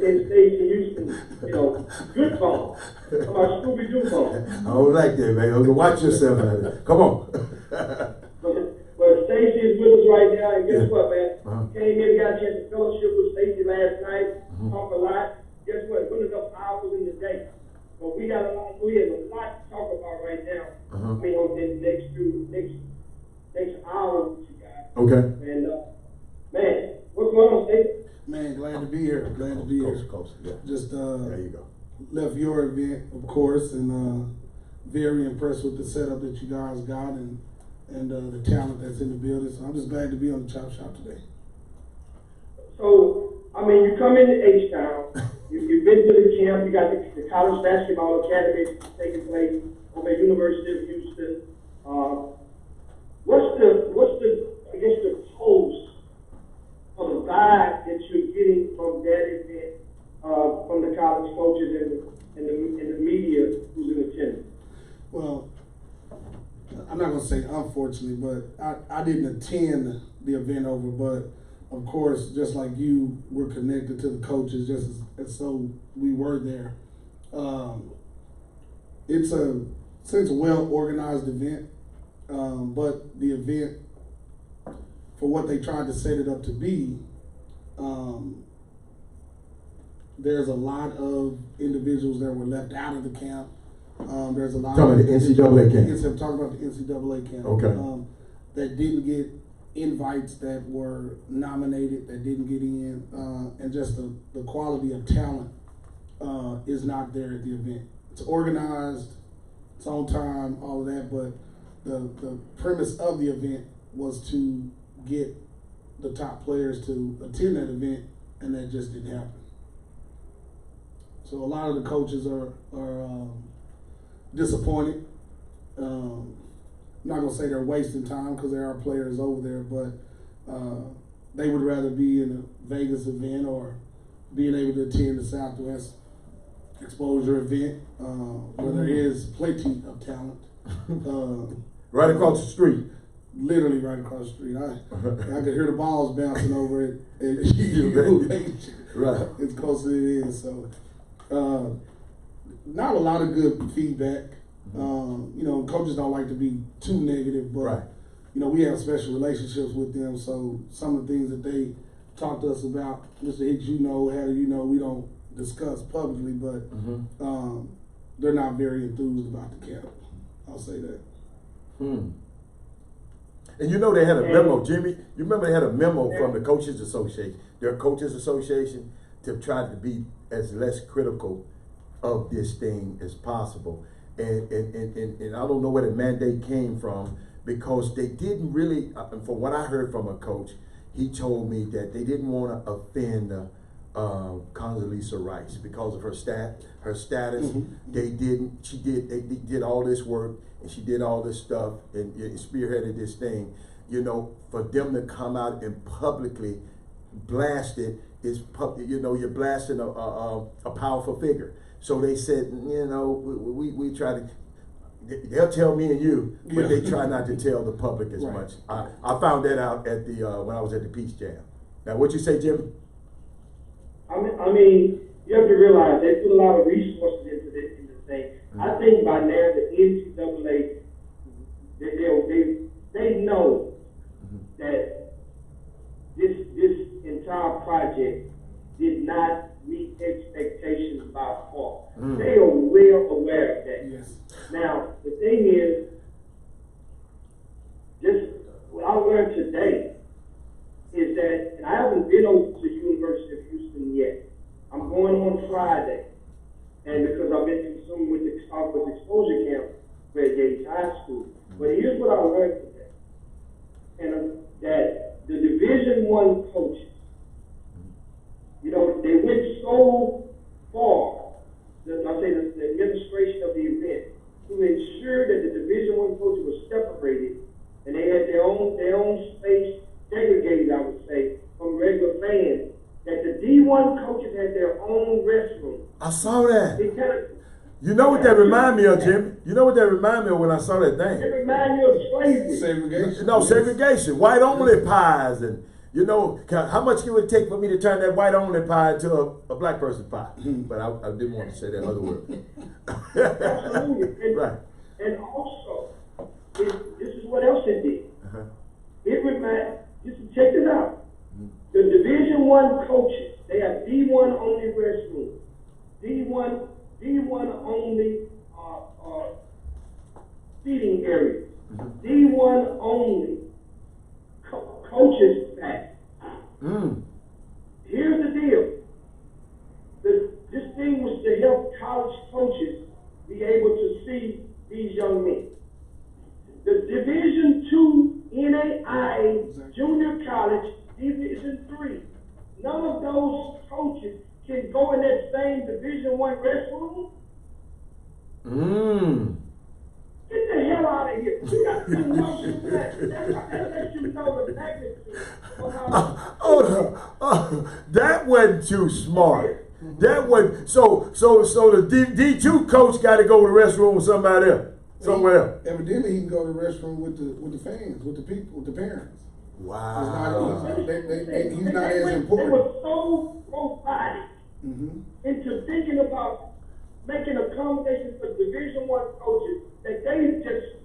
in State in Houston, you know, good phone. Come on, Scooby-Doo phone. I don't like that, man. Okay, watch yourself out there. Come on. But Stacy is with us right now, and guess what, man? Uh-huh. Came in, got a chance to fellowship with Stacy last night, talk a lot. Guess what? Put enough hours in the day. But we have a lot to talk about right now. I mean, on this next hour with you guys. Okay. And man, what's going on, Stacy? Man, glad to be here. Glad to be here. Coach, yeah. Just There you go. left your event, of course, and very impressed with the setup that you guys got and the talent that's in the building. So I'm just glad to be on the Chop Shop today. So, I mean, you come into H-Town, you've been to the camp, you got the college basketball academy taking place over at University of Houston. What's the I guess the pulse or the vibe that you're getting from that event, from the college coaches and the media who's in attendance? Well, I'm not gonna say unfortunately, but I didn't attend the event over, but of course, just like you, we're connected to the coaches, just as so we were there. It's a well organized event, but the event, for what they tried to set it up to be, there's a lot of individuals that were left out of the camp. There's a lot Talking about the NCAA camp. Yes, I'm talking about the NCAA camp. Okay. That didn't get invites, that were nominated, that didn't get in, and just the quality of talent is not there at the event. It's organized, it's on time, all of that, but the premise of the event was to get the top players to attend that event, and that just didn't happen. So a lot of the coaches are disappointed. I'm not gonna say they're wasting time because there are players over there, but they would rather be in a Vegas event or being able to attend the Southwest Exposure event where there is plenty of talent. Right across the street. Literally right across the street. I could hear the balls bouncing over it. Right. It's close as it is. So, not a lot of good feedback. You know, coaches don't like to be too negative, but Right. you know, we have special relationships with them. So some of the things that they talk to us about, Mr. Hicks, you know, how do you know, we don't discuss publicly, but they're not very enthused about the camp. I'll say that. And you know they had a memo, Jimmy. You remember they had a memo from the Coaches Association, their Coaches Association, to try to be as less critical of this thing as possible. And I don't know where the mandate came from, because they didn't really, from what I heard from a coach, he told me that they didn't want to offend Condoleezza Rice because of her status. They did all this work, and she did all this stuff and spearheaded this thing. You know, for them to come out and publicly blast it is, you know, you're blasting a powerful figure. So they said, you know, we try to. They'll tell me and you, but they try not to tell the public as much. I found that out at the when I was at the Peace Jam. Now, what you say, Jimmy? I mean, you have to realize they put a lot of resources into this thing. I think by now the NCAA, they know that this entire project did not meet expectations by far. They are well aware of that. Yes. Now, the thing is, just what I learned today is that, and I haven't been over to the University of Houston yet. I'm going on Friday, and because I've been consumed with the Southwest Exposure Camp at Yates High School. But here's what I learned today, and that the Division I coaches, you know, they went so far, the administration of the event, to ensure that the Division I coaches were separated, and they had their own space segregated, I would say, from regular fans. That the D1 coaches had their own restroom. I saw that. It kind of, You know what that remind me of, Jim? You know what that remind me of when I saw that thing? it reminded me of slavery. Segregation. No, segregation. White only pies and You know, how much it would take for me to turn that white only pie into a black person pie? But I didn't want to say that other word. Absolutely. And, Right. and also, this is what else it did. Uh-huh. It reminds, just check it out. The Division I coaches, they have D1 only restrooms, D1 only seating areas, D1 only coaches back. Here's the deal. This thing was to help college coaches be able to see these young men. The Division II NAIA Junior College Division III, none of those coaches can go in that same Division I restroom. Get the hell out of here. You got to know that lets you know the magnitude of how. That wasn't too smart. That was so the D2 coach got to go to the restroom with somebody else, somewhere else. Evidently, he can go to the restroom with the fans, with the people, with the parents. Wow. He's not as They important. were so robotic into thinking about making accommodations for Division I coaches that they just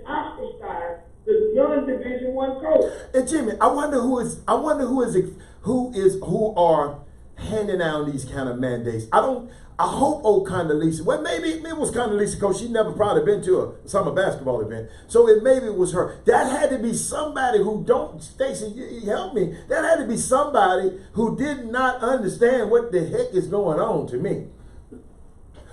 ostracized the non-Division I coach. And Jimmy, I wonder who are handing out these kind of mandates. I hope old Condoleezza, well, maybe it was Condoleezza because she never probably been to a summer basketball event. So maybe it was her. That had to be somebody who Stacey, you help me. That had to be somebody who did not understand what the heck is going on to me.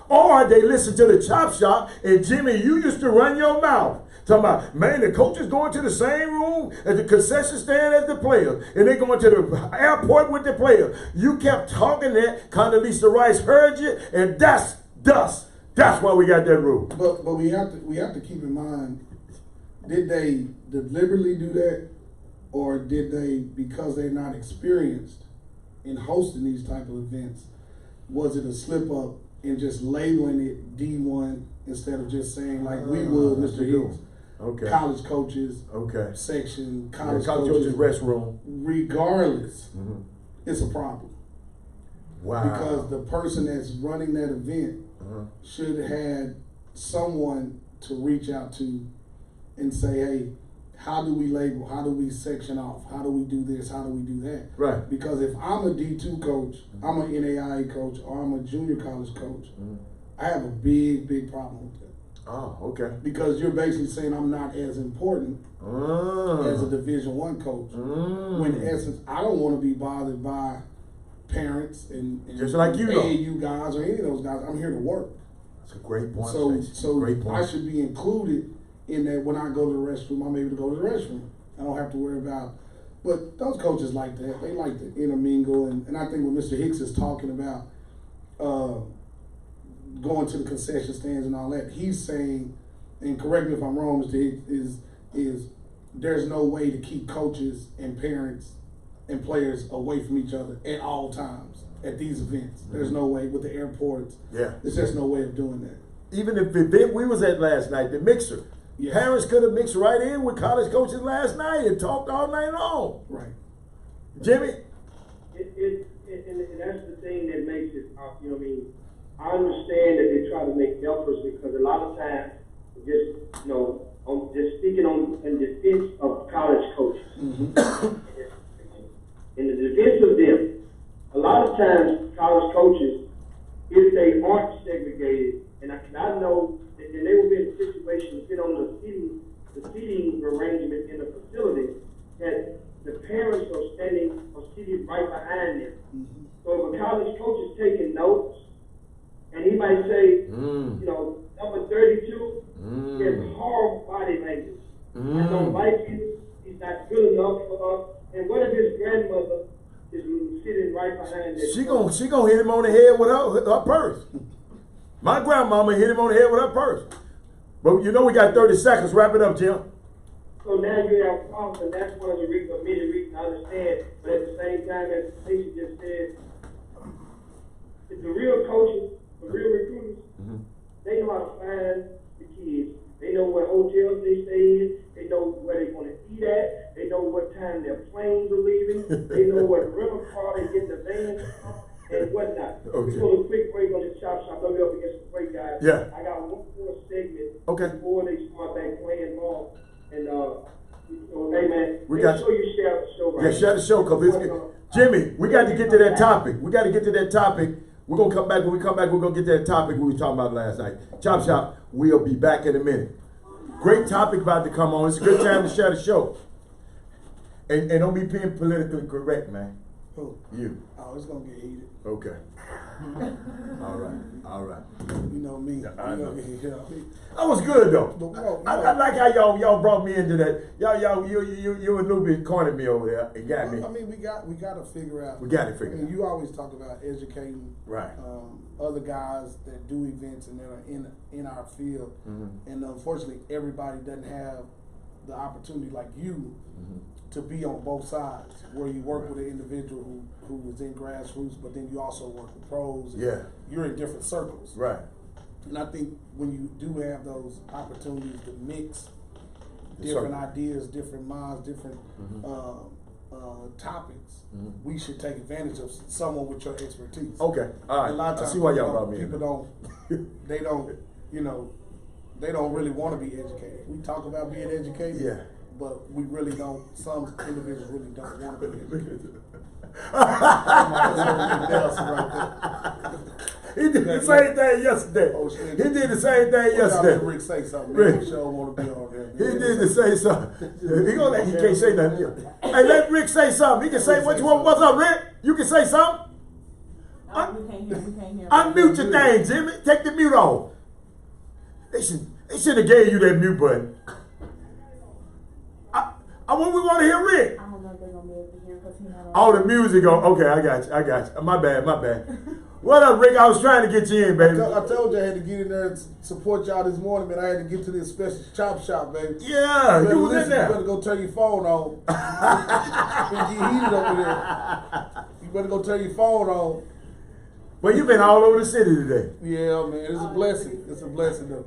Or they listen to the Chop Shop, and Jimmy, you used to run your mouth. Talking about, man, the coach is going to the same room at the concession stand as the players, and they're going to the airport with the players. You kept talking that, Condoleezza Rice heard you, and that's why we got that rule. But we have to keep in mind, did they deliberately do that, or did they, because they're not experienced in hosting these type of events, was it a slip up in just labeling it D1 instead of just saying like we would, Mr. Hicks? Okay. College coaches, section, college coaches restroom. Regardless, it's a problem. Wow. Because the person that's running that event should have had someone to reach out to and say, hey, how do we label? How do we section off? How do we do this? How do we do that? Right. Because if I'm a D2 coach, I'm an NAIA coach, or I'm a junior college coach, I have a big problem with that. Oh, okay. Because you're basically saying I'm not as important as a Division I coach. When in essence, I don't want to be bothered by parents and just like you AAU guys or any of those guys. I'm here to work. That's a great point. So great point. I should be included in that. When I go to the restroom, I'm able to go to the restroom. I don't have to worry about. But those coaches like that. They like to intermingle, and I think what Mr. Hicks is talking about. Going to the concession stands and all that, he's saying, and correct me if I'm wrong, Mr. Hicks, is there's no way to keep coaches and parents and players away from each other at all times at these events. There's no way with the airports. Yeah. There's just no way of doing that. Even if the event we was at last night, the mixer, parents could have mixed right in with college coaches last night and talked all night long. Right. Jimmy? And that's the thing that makes it, you know what I mean? I understand that they try to make helpers because a lot of times, just, you know, just speaking in defense of college coaches, in the defense of them, a lot of times college coaches, if they aren't segregated, and I know that they will be in a situation, depending on the seating arrangement in the facility, that the parents are seated right behind them. So if a college coach is taking notes, and he might say, you know, number 32, he has horrible body language. I don't like you. He's not good enough for us. And what if his grandmother is sitting right behind that? She gonna hit him on the head with her purse. My grandmama hit him on the head with her purse. But you know we got 30 seconds. Wrap it up, Jim. So now you have problems, and that's one of the many reasons I understand. But at the same time, as Stacey just said, the real coaches, the real recruiters, they know how to find the kids. They know what hotels they stay in. They know where they're going to eat at. They know what time their planes will leave. Okay. We're going a quick break on the Chop Shop. Don't be up against the break, guys. Yeah. I got one more segment Okay. before they start back playing ball. And, hey, man, We make got sure you share the show right Yeah, share the show, cause Jimmy, we got to get to that topic. We got to get to that topic. We're gonna come back. When we come back, we're gonna get to that topic we were talking about last night. Chop Shop, we'll be back in a minute. Great topic about to come on. It's a good time to share the show. And don't be being politically correct, man. Who? You. Oh, it's gonna get heated. Okay. All right. You know me. I know. Yeah. That was good though. But we don't- I like how y'all brought me into that. You a little bit cornered me over there. It got me. I mean, we got to figure out. We got it figured I mean, out. you always talk about educating Right. other guys that do events and that are in our field, and unfortunately, everybody doesn't have the opportunity like you to be on both sides, where you work with an individual who is in grassroots, but then you also work with pros. And Yeah. you're in different circles. Right. And I think when you do have those opportunities to mix The different circle. ideas, different minds, different topics, we should take advantage of someone with your expertise. Okay. All right. A lot of I times see why y'all brought me in. people they don't really want to be educated. We talk about being educated, Yeah. but we really don't. Some individuals really don't want to be educated. He did the same thing yesterday. Oh, shit. He did the same thing Y'all yesterday. let Rick say something. Rick. Rick sure want to be on there. He did the same something. He can't say nothing. Hey, let Rick say something. He can say what's up, Rick? You can say something. We can't hear. Unmute your thing, Jimmy. Take the mute off. They should have gave you that mute button. We want to hear Rick. I don't know if they're gonna be able to hear because he's not on. All the music on. Okay, I got you. My bad. What up, Rick? I was trying to get you in, baby. I told you I had to get in there and support y'all this morning, man. I had to get to this special chop shop, baby. Yeah, you was in You there. better go turn your phone on. It get heated over there. You better go turn your phone on. Well, you've been all over the city today. Yeah, man. It's a blessing. It's a blessing, though.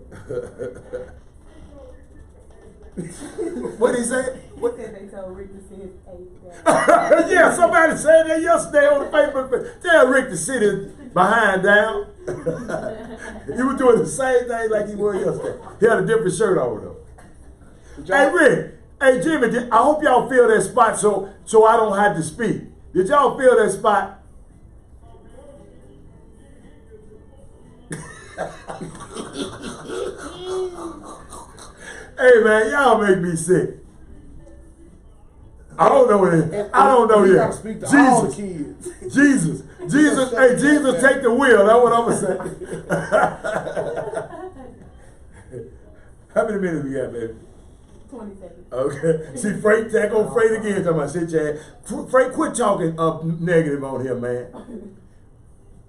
What did he say? He said they told Rick to see his face. Yeah, somebody said that yesterday on the Facebook. Tell Rick to sit his behind down. He was doing the same thing like he was yesterday. He had a different shirt on though. Hey Rick, hey Jimmy, I hope y'all feel that spot so I don't have to speak. Did y'all feel that spot? Hey man, y'all make me sick. I don't know it. I don't know You yet. gotta speak to all the kids. Jesus, hey, Jesus, take the wheel. That's what I'm gonna say. How many minutes we got, baby? 20 seconds. Okay. See, Frank, that go Frank again. Talking about shit, Chad. Frank, quit talking negative on here, man.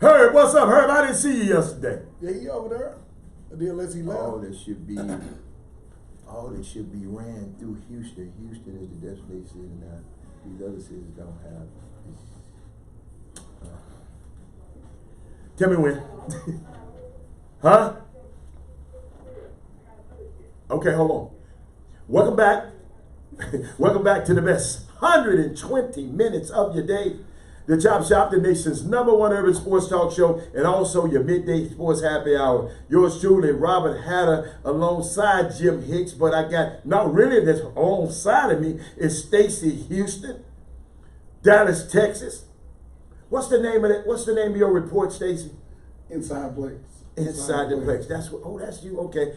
Herb, what's up, Herb? I didn't see you yesterday. Yeah, he over there. Unless he left. All that should be ran through Houston. Houston is the destination now. These other cities don't have. Tell me when. Huh? Okay, hold on. Welcome back. Welcome back to the best 120 minutes of your day. The Chop Shop, the nation's #1 urban sports talk show, and also your midday sports happy hour. Yours truly, Robert Hatter, alongside Jim Hicks, but I got, not really that's alongside of me, is Stacy Houston, Dallas, Texas. What's the name of it? What's the name of your report, Stacy? Inside Place. Inside the place. That's what. Oh, that's you. Okay.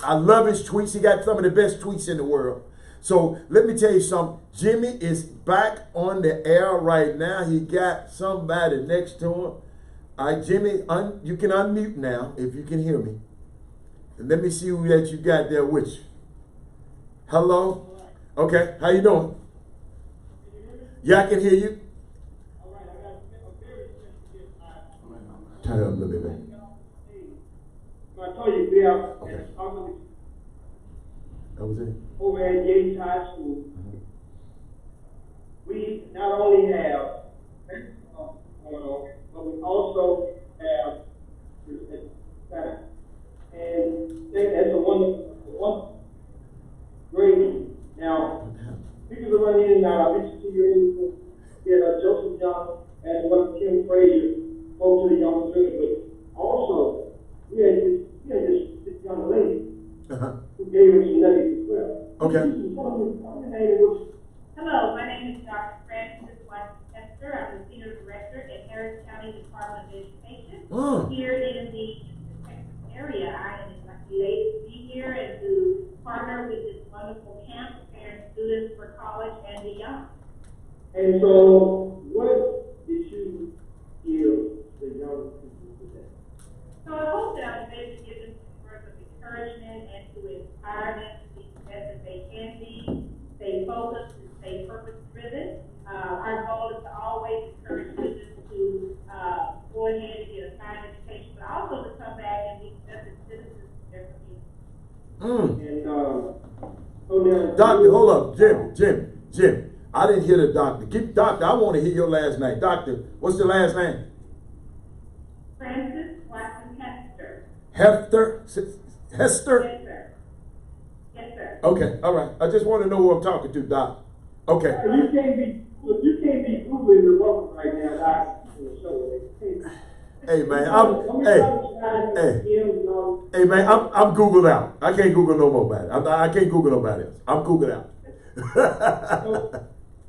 I love his tweets. He got some of the best tweets in the world. So let me tell you something. Jimmy is back on the air right now. He got somebody next to him. All right, Jimmy, you can unmute now if you can hear me. And let me see who that you got there with you. Hello. Okay. How you doing? Yeah, I can hear you. Turn it up a little bit, man. I told you, we are Okay. That was it. over at Yates High School. We not only have going on, but we also have and that's a wonderful, great. Now, people are running in and out. I mentioned to you earlier, we had Joseph John and one of Kim Frazier spoke to the young children, but also, we had this young lady who gave us some nuggets as well. Okay. Hello, my name is Dr. Francis Watson-Hester. I'm the Senior Director at Harris County Department of Education. Here in the Texas area, I am elated to be here and to partner with this wonderful camp, preparing students for college and beyond. And so, what did you give the young people today? So I hope that I was able to give them some words of encouragement and to inspire them to be the best that they can be, stay focused, and stay purpose-driven. Our goal is to always encourage students to go ahead and get a fine education, but also to come back and be better citizens of their community. And so now, Doctor, hold up, Jim. I didn't hear the doctor. Doctor, I want to hear your last name. Doctor, what's the last name? Francis Watson-Hester. Hester? Yes, sir. Yes, sir. Okay, all right. I just want to know who I'm talking to, Doc. Okay. you can't be Googling the woman right now, Doc. Hey man, hey man, I'm Googled out. I can't Google no more about it. I can't Google nobody else. I'm Googled out.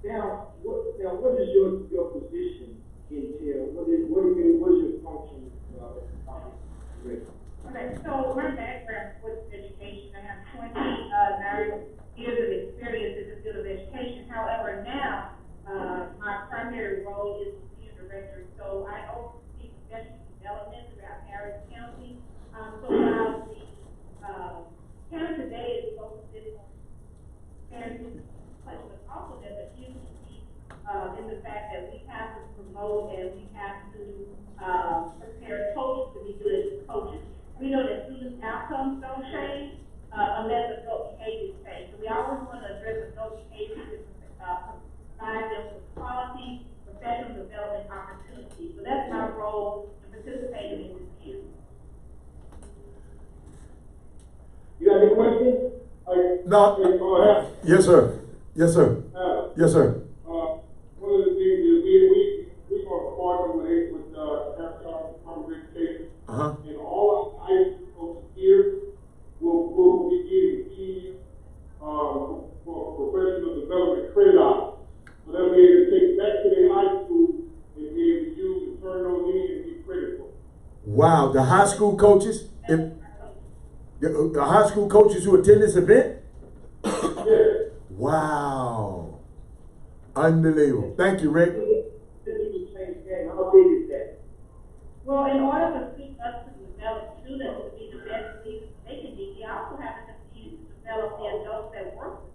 Now, what is your position entail? What is your function? Okay, so my background was education. I have 29 years of experience in the field of education. However, now my primary role is senior director. So I oversee professional development throughout Harris County. So while the county today is focused on parenting, but also there's a huge need in the fact that we have to promote and we have to prepare coaches to be good coaches. We know that students' outcomes don't change unless adult behaviors change. So we always want to address adult behaviors and provide them with quality professional development opportunities. So that's my role in participating in this camp. You got any questions? No. Yes, sir. Yes, sir. Yes, sir. One of the things is we are partner with Harris County Department of Education, and all our high school coaches here will be getting keys for professional development credit hours. So they'll be able to take back to their high school and be able to use and turn those in and get credit for. Wow, the high school coaches, the high school coaches who attend this event? Yes. Wow. Unbelievable. Thank you, Rick. How big is that? Well, in order for us to develop students to be the best leaders they can be, we also have to continue to develop the adults that work with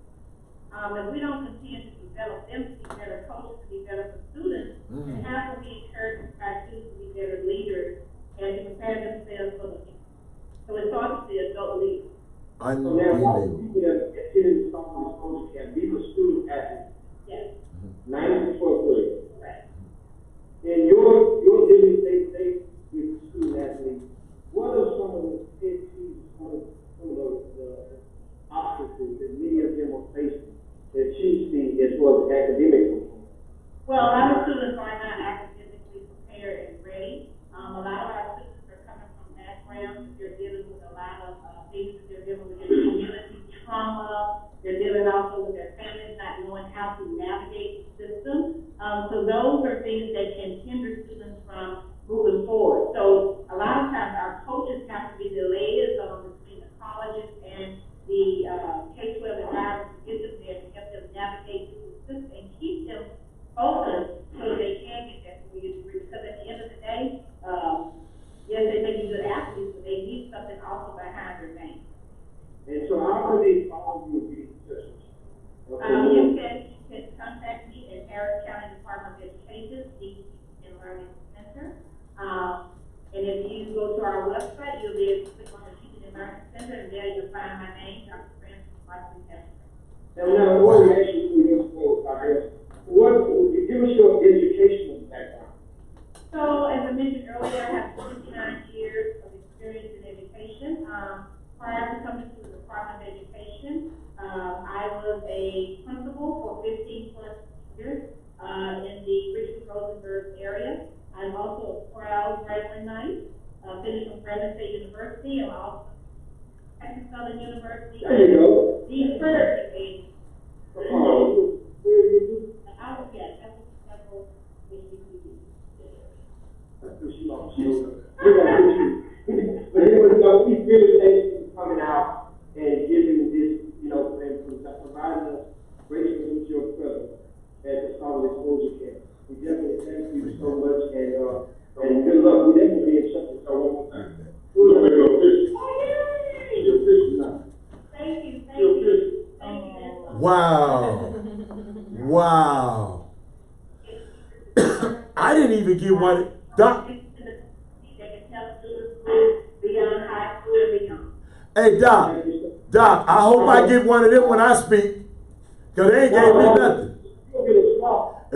us. If we don't continue to develop them to be better coaches, to be better for students, then how can we encourage our students to be better leaders and to prepare themselves for the future? So it starts with the adult leaders. So now, people that attend someone's coach camp, these are student athletes. Yes. 9 to 12 grade. Correct. And your living day with student athletes, what are some of the pet peeves, some of the obstacles that many of them are facing that you see as well as academic? Well, a lot of students are not academically prepared and ready. A lot of our students are coming from backgrounds that they're dealing with a lot of things that they're dealing with in community trauma. They're dealing also with their families not knowing how to navigate the system. So those are things that can hinder students from moving forward. So a lot of times our coaches have to be the liaison between the colleges and the K-12 environment to get them there to help them navigate through the system and keep them focused so they can get that 4-year degree. Because at the end of the day, yes, they may be good athletes, but they need something also behind their name. And so how can they follow you in sessions? You can contact me at Harris County Department of Education, Teaching and Learning Center. And if you go to our website, you'll be able to click on the Teaching and Learning Center, and there you'll find my name, Dr. Francis Watson-Hester. Now, what we actually do for give us your educational background. So, as I mentioned earlier, I have 29 years of experience in education. Prior to coming to the Department of Education, I was a principal for 15 plus years in the Richard Rosenberg area. I'm also a proud Catherine Knight, finished from Fresno State University, and also Texas Southern University. There you go. The third is, There you go. I was, yes, that's several HBCUs. That's what she wants. But anyway, we really thank you for coming out and giving this, and providing us gracing us with your presence at the Solid Exposure Camp. We definitely thank you so much, and good luck. We definitely be in touch with you one more time. Who's going to go fish? You're fishing now. Thank you, thank You're you. fishing. Thank you. Wow. Wow. I didn't even get one. Doc. Beyond high school and beyond. Hey, Doc, I hope I get one of them when I speak. Because they ain't gave me nothing. You'll get a small.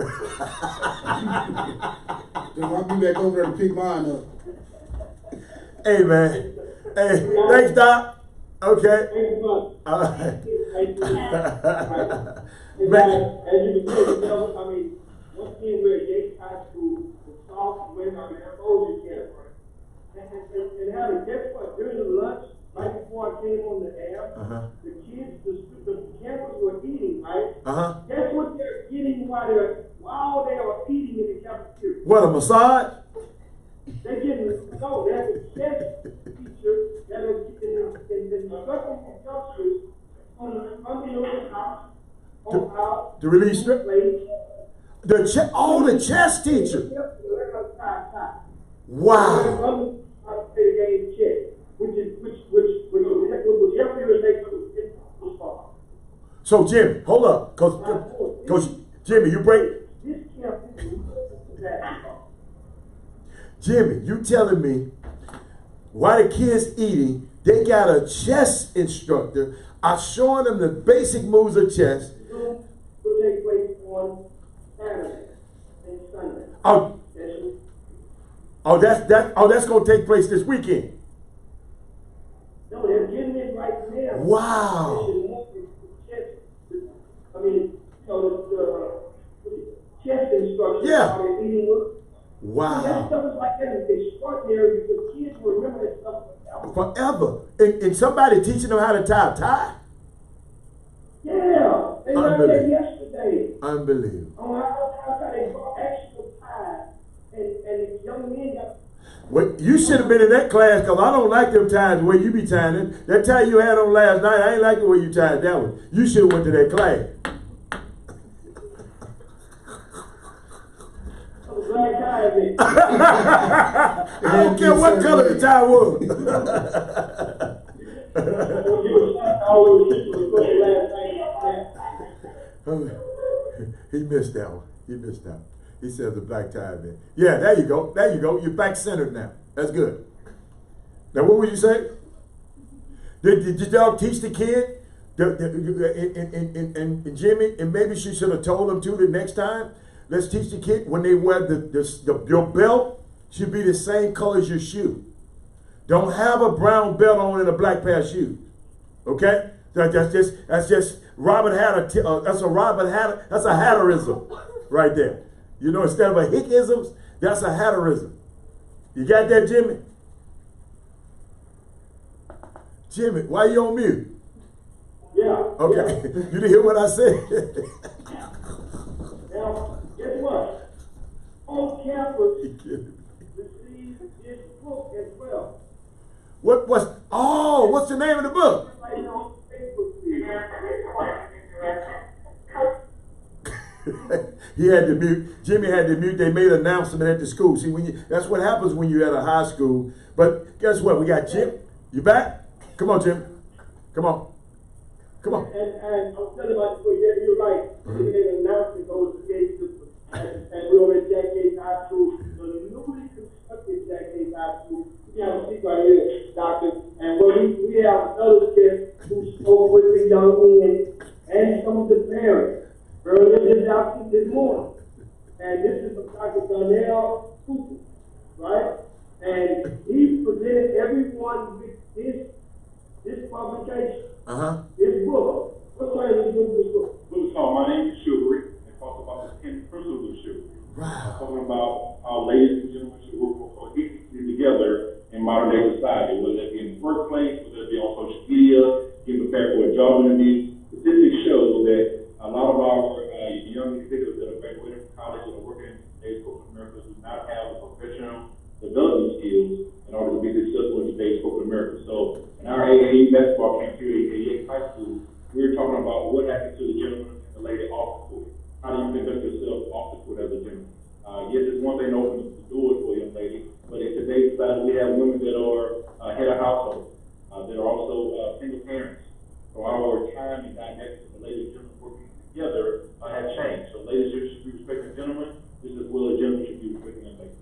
Then I'll be back over there to pick mine up. Hey, man. Hey, thanks, Doc. Okay. Thank you much. All right. Thank you. Man. As you can tell, once again, we're at Yates High School, the Southwest Exposure Camp. And Harry, guess what? During the lunch, right before I came on the air, the kids, the campers were eating, right? Guess what they're getting while they are eating in the cafeteria? What, a massage? They're getting, no, they have a chess teacher that is in the instructors on the house, To release strip? The chess teacher. Wow. So Jimmy, hold up, cause Jimmy, you break. Jimmy, you telling me while the kids eating, they got a chess instructor. I'm showing them the basic moves of chess. Will take place on Saturday and Sunday. That's gonna take place this weekend. No, they're getting it right now. Wow. The chess instruction. Yeah. Are eating with. Wow. That stuff is like that is extraordinary because kids will remember that stuff forever. Forever. And somebody teaching them how to tie a tie? Yeah. They learned that yesterday. Unbelievable. On how they brought extra ties. And the young men got. Well, you should have been in that class because I don't like them ties the way you be tying it. That tie you had on last night, I ain't like the way you tied that one. You should have went to that class. Black tie, man. I don't care what color the tie was. He missed that one. He said the black tie man. Yeah, there you go. You're back centered now. That's good. Now, what would you say? Did y'all teach the kid? And Jimmy, and maybe she should have told him too the next time. Let's teach the kid when they wear your belt should be the same color as your shoe. Don't have a brown belt on and a black pair of shoes. Okay? That's just Robert Hatter. That's a Hatterism right there. You know, instead of a Hickism, that's a Hatterism. You got that, Jimmy? Jimmy, why you on mute? Yeah. Okay. Yeah. You didn't hear what I said? Now, guess what? On campus, receive this book as well. What's the name of the book? Right on Facebook feed. He had to mute. Jimmy had to mute. They made an announcement at the school. See, that's what happens when you're at a high school. But guess what? We got Jim. You back? Come on, Jim. Come on. And I'm telling about this, yeah, you're right. They made an announcement over the gate system. And we were at Jack Gates High School. So the newly constructed Jack Gates High School. You have a seat right here, doctor. And we have another kid who spoke with the young men and some of the parents earlier this morning. And this is Dr. Donnell Cooper, right? And he presented everyone with this publication. This book. What's the name of this book? Book is called My Name is Chivalry. It talks about the 10 principles of chivalry. Wow. Talking about how ladies and gentlemen should work for equity job interviews, statistics show that a lot of our young executives that are graduating from college and are working in today's corporate America do not have the professional development skills in order to be successful in today's corporate America. So in our AAU basketball camp here at AAX High School, we're talking about what happens to the gentleman and the lady off the court. How do you conduct yourself off the court as a gentleman? Yes, it's one thing to open the doors for a young lady, but in today's society, we have women that are head of household, that are also single parents. So our time and dynamics of the ladies and gentlemen working together have changed. So ladies should be respecting gentlemen, just as well as gentlemen should be respecting their ladies.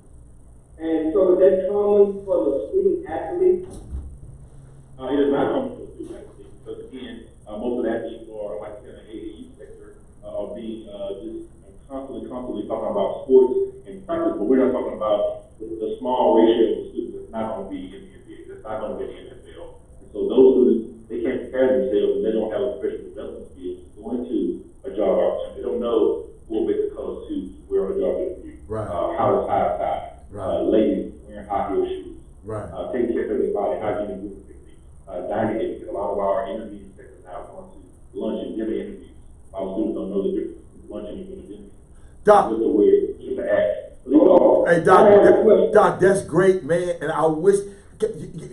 And so is that common for the student athletes? It is not common for the student athletes, because again, most of the athletes are, like in the AAU sector, are being just constantly talking about sports and practice, but we're not talking about the small ratio of students that's not going to be in the NBA, that's not going to be in the NFL. And so those students, they can't prepare themselves and they don't have a professional development skills to go into a job opportunity. They don't know what makes the colors to wear on a job interview, Right. How to tie a tie, Right. ladies wearing high heel shoes, Right. taking care of their body, hygiene and grooming techniques, dining etiquette. A lot of our interview sectors now going to lunch and dinner interviews. Our students don't know the difference between lunch and dinner. Doc. Just the way, just the act. Hey, Doc, that's great, man. And I wish,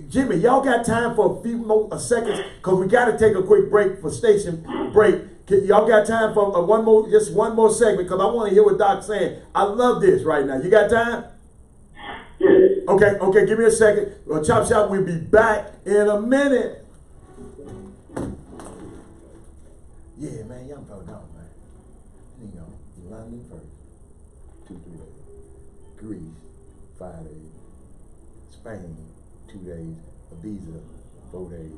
Jimmy, y'all got time for a few more seconds? Because we got to take a quick break for station break. Y'all got time for one more segment? Because I want to hear what Doc's saying. I love this right now. You got time? Yes. Okay, give me a second. Chop Shop, we'll be back in a minute. Yeah, man, y'all fell down, man. You know, London first, 2-3 days. Greece, 5 days. Spain, 2 days. Ibiza, 4 days.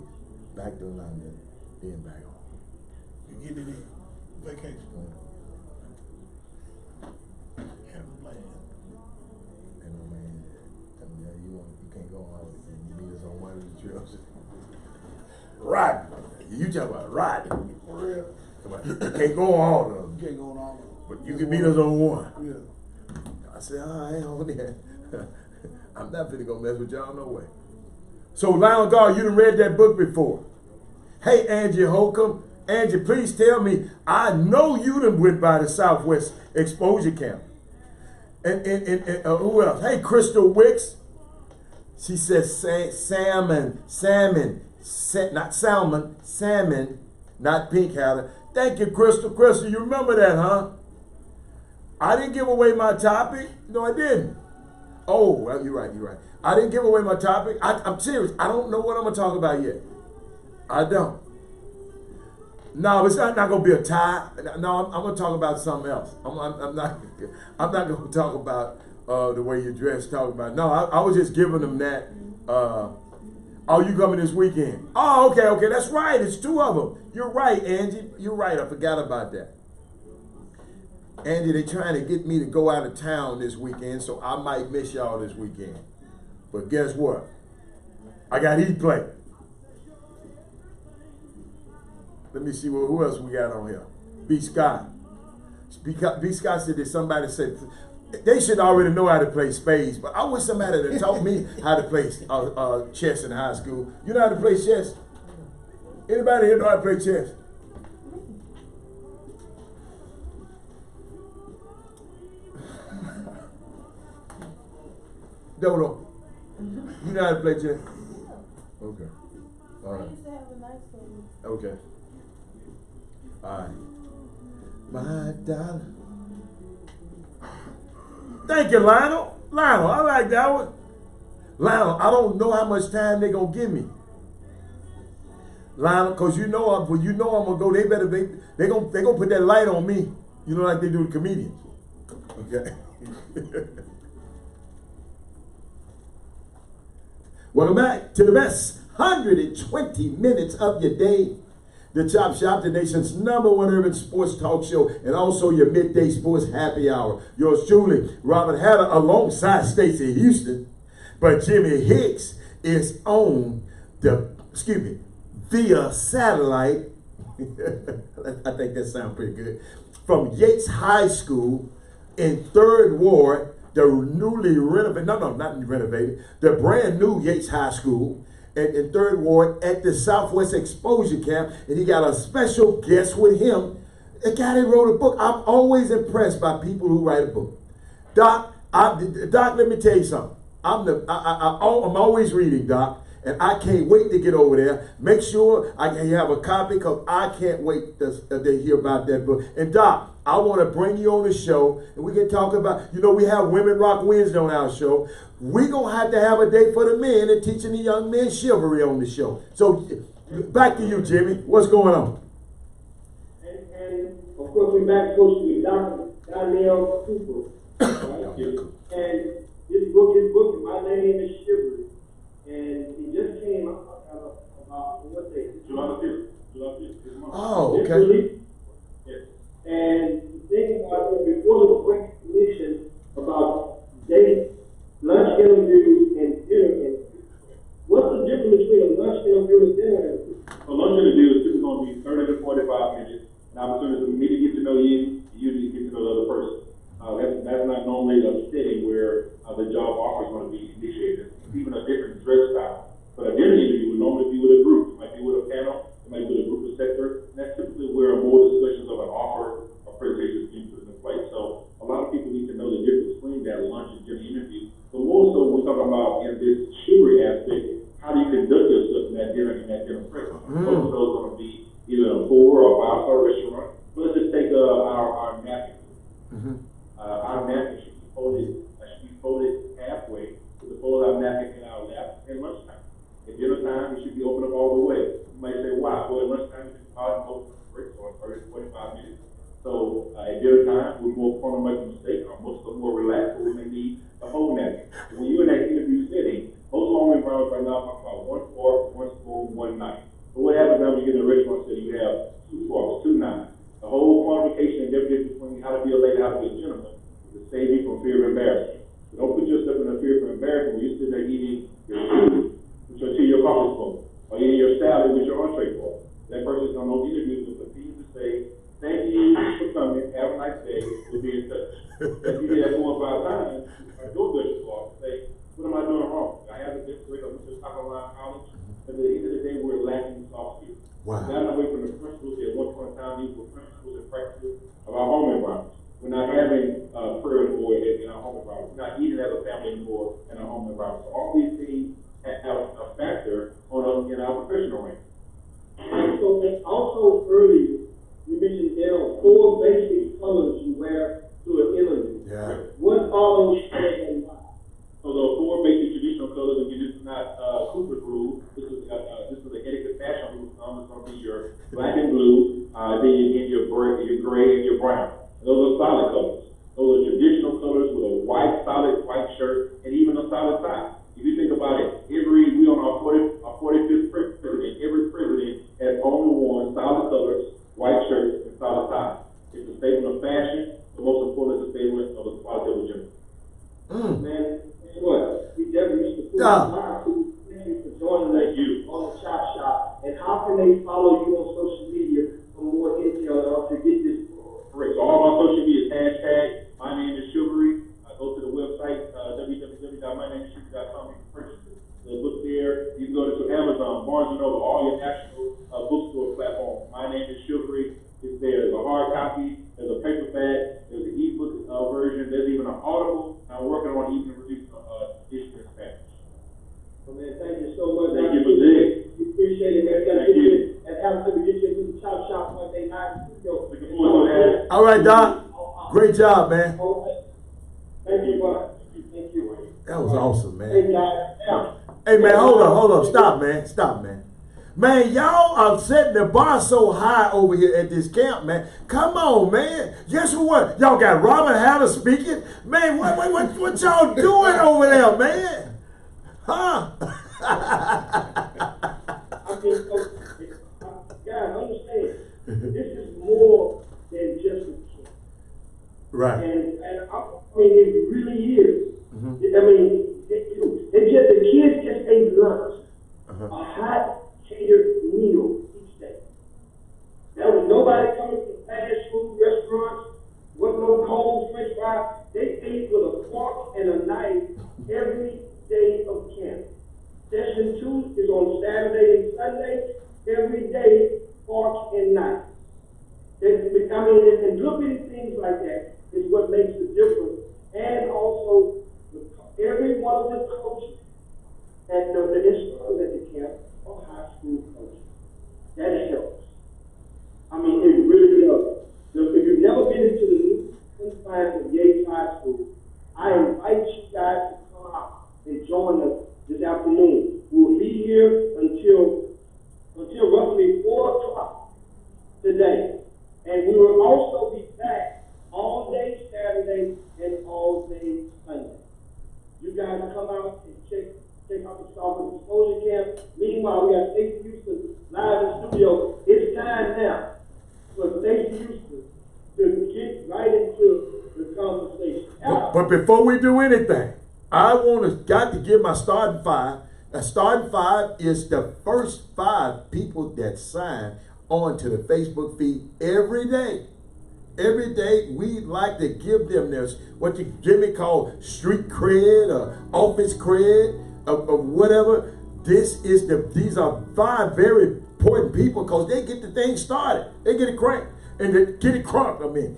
Back to London, then back home. You get it in. Vacation. Have a plan. And my man, tell me, you can't go on holiday. You meet us on one of the trips. Riding. You talking about riding. For real. Come on. You can't go on all of them. You can't go on all of them. But you can meet us on one. Yeah. I said, I ain't on there. I'm not finna go mess with y'all, no way. So, Lionel Gar, you done read that book before. Hey, Angie Holcomb. Angie, please tell me, I know you done went by the Southwest Exposure Camp. And who else? Hey, Crystal Wicks. She says salmon, not salmon, salmon, not pink hatter. Thank you, Crystal. Crystal, you remember that, huh? I didn't give away my topic. No, I didn't. Oh, well, you're right. I didn't give away my topic. I'm serious. I don't know what I'm going to talk about yet. I don't. No, it's not going to be a tie. No, I'm going to talk about something else. I'm not going to talk about the way you dress. Talk about. No, I was just giving them that. Oh, you coming this weekend? Oh, okay. That's right. It's 2 of them. You're right, Angie. You're right. I forgot about that. Angie, they trying to get me to go out of town this weekend, so I might miss y'all this weekend. But guess what? I got E-Play. Let me see who else we got on here. B. Scott. B. Scott said that somebody said they should already know how to play spades, but I wish somebody had taught me how to play chess in high school. You know how to play chess? Anybody here know how to play chess? Dodo, you know how to play chess? Okay. All right. I used to have a nice one. Okay. All right. My darling. Thank you, Lionel. I like that one. Lionel, I don't know how much time they're going to give me. Lionel, because you know I'm going to go, they going to put that light on me. You know, like they do the comedians. Okay. Welcome back to the best 120 minutes of your day. The Chop Shop, the nation's #1 urban sports talk show, and also your midday sports happy hour. Yours truly, Robert Hatter, alongside Stacey Houston. But Jimmy Hicks is on via satellite. I think that sounds pretty good. From Yates High School in 3rd Ward, the newly renovated, not renovated, the brand new Yates High School. in Third Ward at the Southwest Exposure Camp, and he got a special guest with him. A guy that wrote a book. I'm always impressed by people who write a book. Doc, Doc, let me tell you something. I'm always reading, Doc, and I can't wait to get over there. Make sure you have a copy, because I can't wait to hear about that book. And Doc, I want to bring you on the show, and we can talk about, we have Women Rock Wednesday on our show. We're going to have a day for the men and teaching the young men chivalry on the show. So back to you, Jimmy. What's going on? And of course, we're back close to Dr. Danielle Cooper. Right? And his book, and my name is Chivalry. And he just came out about what day? July 5th. Oh, okay. Yes. And the thing about it, before the recognition about date, lunch interview, and dinner interview. What's the difference between a lunch interview and a dinner interview? A lunch interview is typically going to be 30 to 45 minutes. An opportunity for me to get to know you, and you to get to know the other person. That's not normally a setting where the job offer is going to be initiated. It's even a different dress style. But a dinner interview would normally be with a group. It might be with a panel, it might be with a group of sector. And that's typically where more discussions of an offer or presentation is being put into place. So a lot of people need to know the difference between that lunch and dinner interview. But more so, when we talk about in this chivalry aspect, how do you conduct yourself in that dinner presence? Most of those are going to be either a 4 or 5-star restaurant. But let's just take our napkin. Our napkin should be folded halfway with the fold out napkin in our lap at lunchtime. At dinner time, it should be open up all the way. You might say, wow, well, at lunchtime, it's hard to open up break, so 30 to 45 minutes. So at dinner time, we're more prone to make a mistake, or most of them more relaxed, but we may need a whole napkin. When you're in that interview setting, most long environments right now talk about 1 fork, 1 spoon, 1 knife. But what happens now when you get in a restaurant setting, you have 2 forks, 2 knives. The whole qualification and difference between how to be a lady, how to be a gentleman, is to save you from fear of embarrassment. So don't put yourself in a fear of embarrassment when you're sitting there eating your food with your coffee spoon, or eating your salad with your entree fork. That person's going to know the interview to continue to say, thank you for coming, have a nice day, we'll be in touch. If you do that 4 or 5 times, your judge will say, what am I doing wrong? I haven't been great, I'm just talking around college. At the end of the day, we're lacking soft skills. Wow. We're not away from the principles at one point in time, these were principles and practices of our home environment. We're not having prayer anymore in our home environment. We're not eating as a family anymore in our home environment. So all these things have a factor on us in our professional range. And so, also earlier, you mentioned there are 4 basic colors you wear to an interview. Yeah. What are those colors and why? So the 4 basic traditional colors, again, this is not Cooper's rule. This is the etiquette fashion rule. It's going to be your black and blue, then you get your gray and your brown. Those are solid colors. Those are traditional colors with a solid white shirt, and even a solid tie. If you think about it, we on our 45th president, every president has only worn solid colors, white shirts, and solid ties. It's a statement of fashion, but most important, it's a statement of the quality of a gentleman. Man, guess what? We definitely used to put thank you for joining us on the Chop Shop. And how can they follow you on social media for more intel or to get this book? Correct. So all my social media is hashtag my name is Chivalry. Go to the website www.mynameischchivalry.com. You can purchase the book there. You can go to Amazon, Barnes & Noble, all your national bookstore platforms. My name is Chivalry. It's there. There's a hard copy. There's a paperback. There's an ebook version. There's even an Audible. I'm working on even releasing edition in Spanish. Well, man, thank you so much. Thank you for this. We appreciate it, man. Thank you. And have to get you into the Chop Shop Monday night. Looking forward to that. All right, Doc. Great job, man. All right. Thank you, bud. Thank you. That was awesome, man. Hey, guys. Yeah. Hey, man, hold up. Stop, man. Man, y'all are setting the bar so high over here at this camp, man. Come on, man. Guess what? Y'all got Robin Hatter speaking. Man, what y'all doing over there, man? Huh? I mean, guys, understand, this is more than just a camp. Right. And I mean, it really is. I mean, the kids just ate lunch, a hot catered meal each day. There was nobody coming from fast food restaurants, wasn't no cold French fries. They ate with a fork and a knife every day of camp. Session 2 is on Saturday and Sunday, every day, park and night. And little bitty things like that is what makes the difference. And also, every one of the coaches and the instructors at the camp are high school coaches. That helps. I mean, it really does. So if you've never been into the new confines of Yates High School, I invite you guys to come out and join us this afternoon. We'll be here until roughly 4 o'clock today. And we will also be back all day Saturday and all day Sunday. You guys come out and check out the Software Exposure Camp. Meanwhile, we have Stacey Houston live in the studio. It's time now for Stacey Houston to get right into the conversation. But before we do anything, I got to give my starting five. A starting five is the first 5 people that sign onto the Facebook feed every day. Every day, we like to give them this, what Jimmy called street cred or office cred or whatever. These are 5 very important people because they get the thing started. They get it cranked. And they get it crunked, I mean.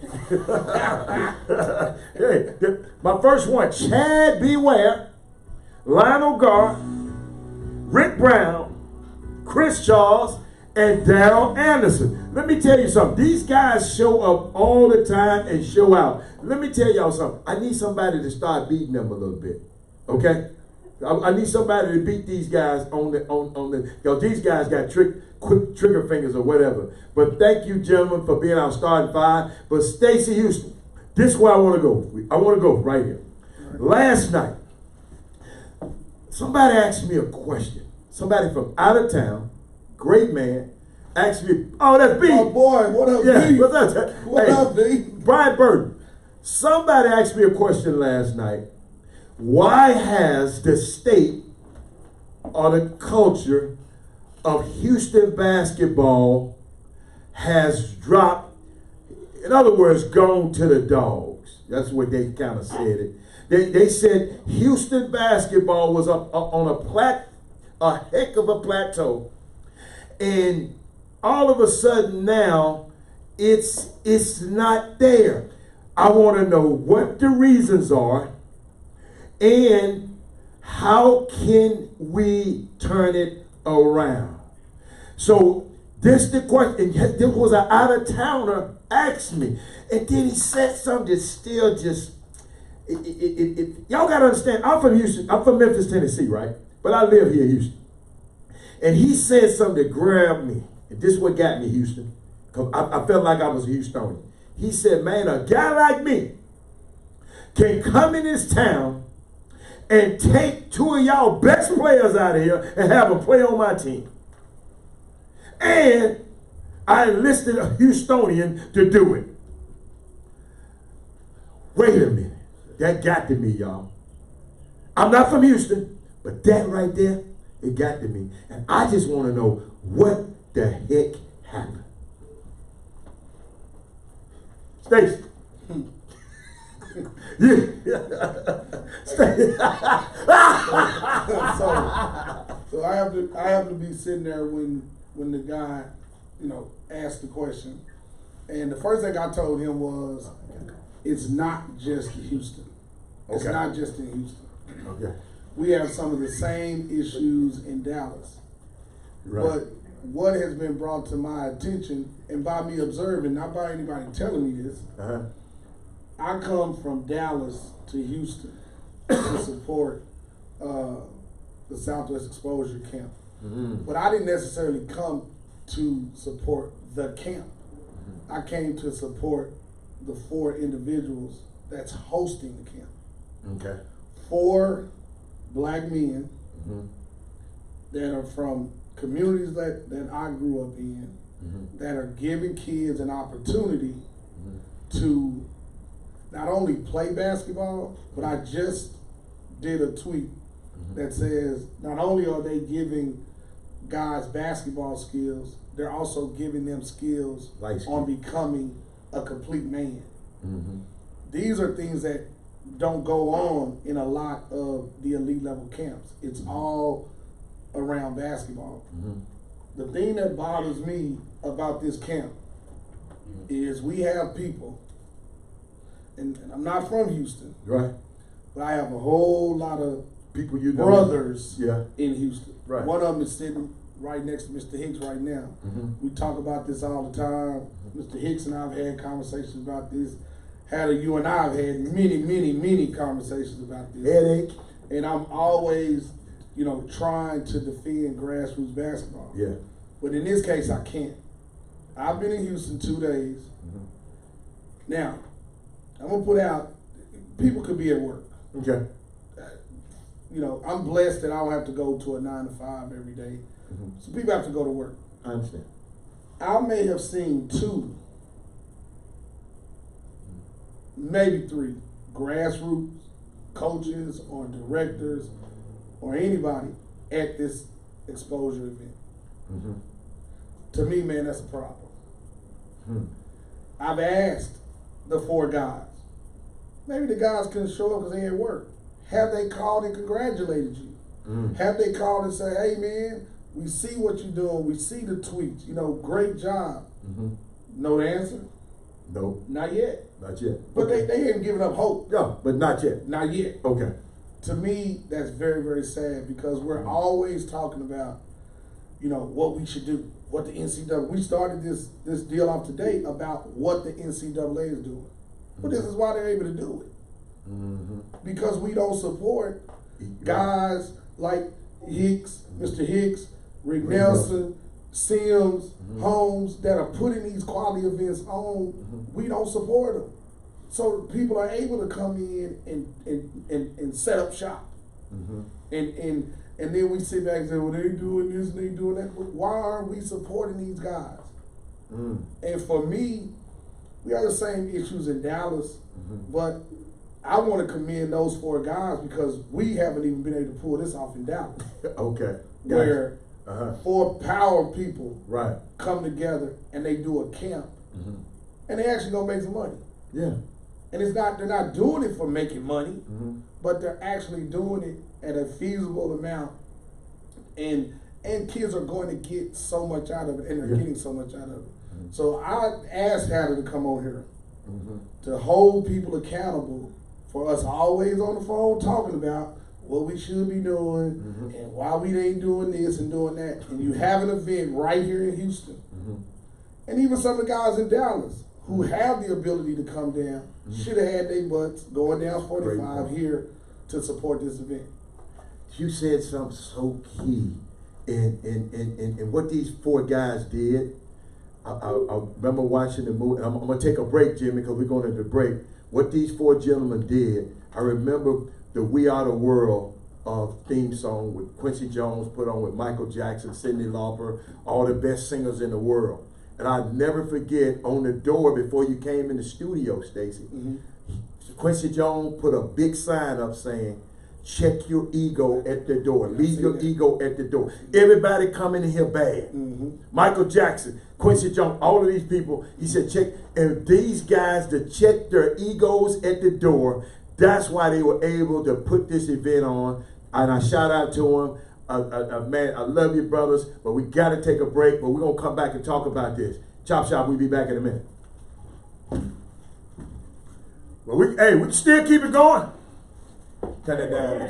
Hey, my first one, Chad Beware, Lionel Garth, Rick Brown, Chris Charles, and Daryl Anderson. Let me tell you something. These guys show up all the time and show out. Let me tell y'all something. I need somebody to start beating them a little bit. Okay? I need somebody to beat these guys on the because these guys got quick trigger fingers or whatever. But thank you, gentlemen, for being our starting 5. But Stacey Houston, this is where I want to go. I want to go right here. Last night, somebody asked me a question. Somebody from out of town, great man, asked me, oh, that's B. Oh, boy, what up, yeah, B? what's up? What up, B? Brian Burton. Somebody asked me a question last night. Why has the state or the culture of Houston basketball has dropped, in other words, gone to the dogs? That's what they kind of said it. They said Houston basketball was on a heck of a plateau. And all of a sudden now, it's not there. I want to know what the reasons are and how can we turn it around. So this the question. There was an out-of-towner asked me, and then he said something that still just. Y'all gotta understand. I'm from Houston. I'm from Memphis, Tennessee, right? But I live here in Houston. And he said something that grabbed me. And this is what got me, Houston. Because I felt like I was a Houstonian. He said, man, a guy like me can come in this town and take 2 of y'all best players out of here and have them play on my team. And I enlisted a Houstonian to do it. Wait a minute. That got to me, y'all. I'm not from Houston, but that right there, it got to me. And I just want to know what the heck happened. Stacey. So I have to be sitting there when the guy, asked the question. And the first thing I told him was, it's not just Houston. It's Okay. not just in Houston. Okay. We have some of the same issues in Dallas. Right. But what has been brought to my attention, and by me observing, not by anybody telling me this, I come from Dallas to Houston to support the Southwest Exposure Camp. Mm-hmm. But I didn't necessarily come to support the camp. Mm-hmm. I came to support the 4 individuals that's hosting the camp. Okay. 4 black men Mm-hmm. that are from communities that I grew up in, Mm-hmm. that are giving kids an opportunity Mm-hmm. to not only play basketball, but I just did a tweet that says not only are they giving guys basketball skills, they're also giving them skills Life on becoming a complete man. Mm-hmm. These are things that don't go on in a lot of the elite level camps. It's all around basketball. The thing that bothers me about this camp is we have people, and I'm not from Houston, Right. but I have a whole lot of People you know. brothers Yeah. in Houston. Right. One of them is sitting right next to Mr. Hicks right now. We talk about this all the time. Mr. Hicks and I have had conversations about this. You and I have had many conversations about this. Headache. And I'm always, trying to defend grassroots basketball. Yeah. But in this case, I can't. I've been in Houston 2 days. Now, I'm gonna put out, people could be at work. Okay. I'm blessed that I don't have to go to a 9 to 5 every day. So people have to go to work. I understand. I may have seen 2, maybe 3 grassroots coaches or directors or anybody at this exposure event. To me, man, that's a problem. I've asked the 4 guys. Maybe the guys couldn't show up because they at work. Have they called and congratulated you? Have they called and say, hey man, we see what you're doing, we see the tweets, great job. Know the answer? No. Not yet. Not yet. But they haven't given up hope. Yeah, but not yet. Not yet. Okay. To me, that's very, very sad because we're always talking about, what we should do, what the NCAA, we started this deal off today about what the NCAA is doing. But this is why they're able to do it. Because we don't support guys like Hicks, Mr. Hicks, Rick Nelson, Sims, Holmes that are putting these quality events on. We don't support them. So people are able to come in and set up shop. And then we sit back and say, well, they doing this and they doing that. But why aren't we supporting these guys? And for me, we have the same issues in Dallas, but I want to commend those 4 guys because we haven't even been able to pull this off in Dallas. Okay. Where 4 power people Right. come together and they do a camp and they actually gonna make some money. Yeah. And they're not doing it for making money, but they're actually doing it at a feasible amount. And kids are going to get so much out of it, and they're getting so much out of it. So I asked Hatter to come on here to hold people accountable for us always on the phone talking about what we should be doing and why we ain't doing this and doing that. And you have an event right here in Houston. And even some of the guys in Dallas who have the ability to come down should have had their butts going down 45 here to support this event. You said something so key in what these 4 guys did. I remember watching the movie. I'm going to take a break, Jimmy, because we're going into the break. What these 4 gentlemen did, I remember the We Are the World theme song with Quincy Jones put on with Michael Jackson, Cyndi Lauper, all the best singers in the world. And I'll never forget, on the door before you came in the studio, Stacy, Quincy Jones put a big sign up saying, check your ego at the door. Leave your ego at the door. Everybody coming in here bad. Michael Jackson, Quincy Jones, all of these people, he said check. And these guys to check their egos at the door, that's why they were able to put this event on. And I shout out to them. Man, I love you, brothers, but we got to take a break, but we're going to come back and talk about this. Chop Shop, we'll be back in a minute. Well, we can still keep it going. Turn that down.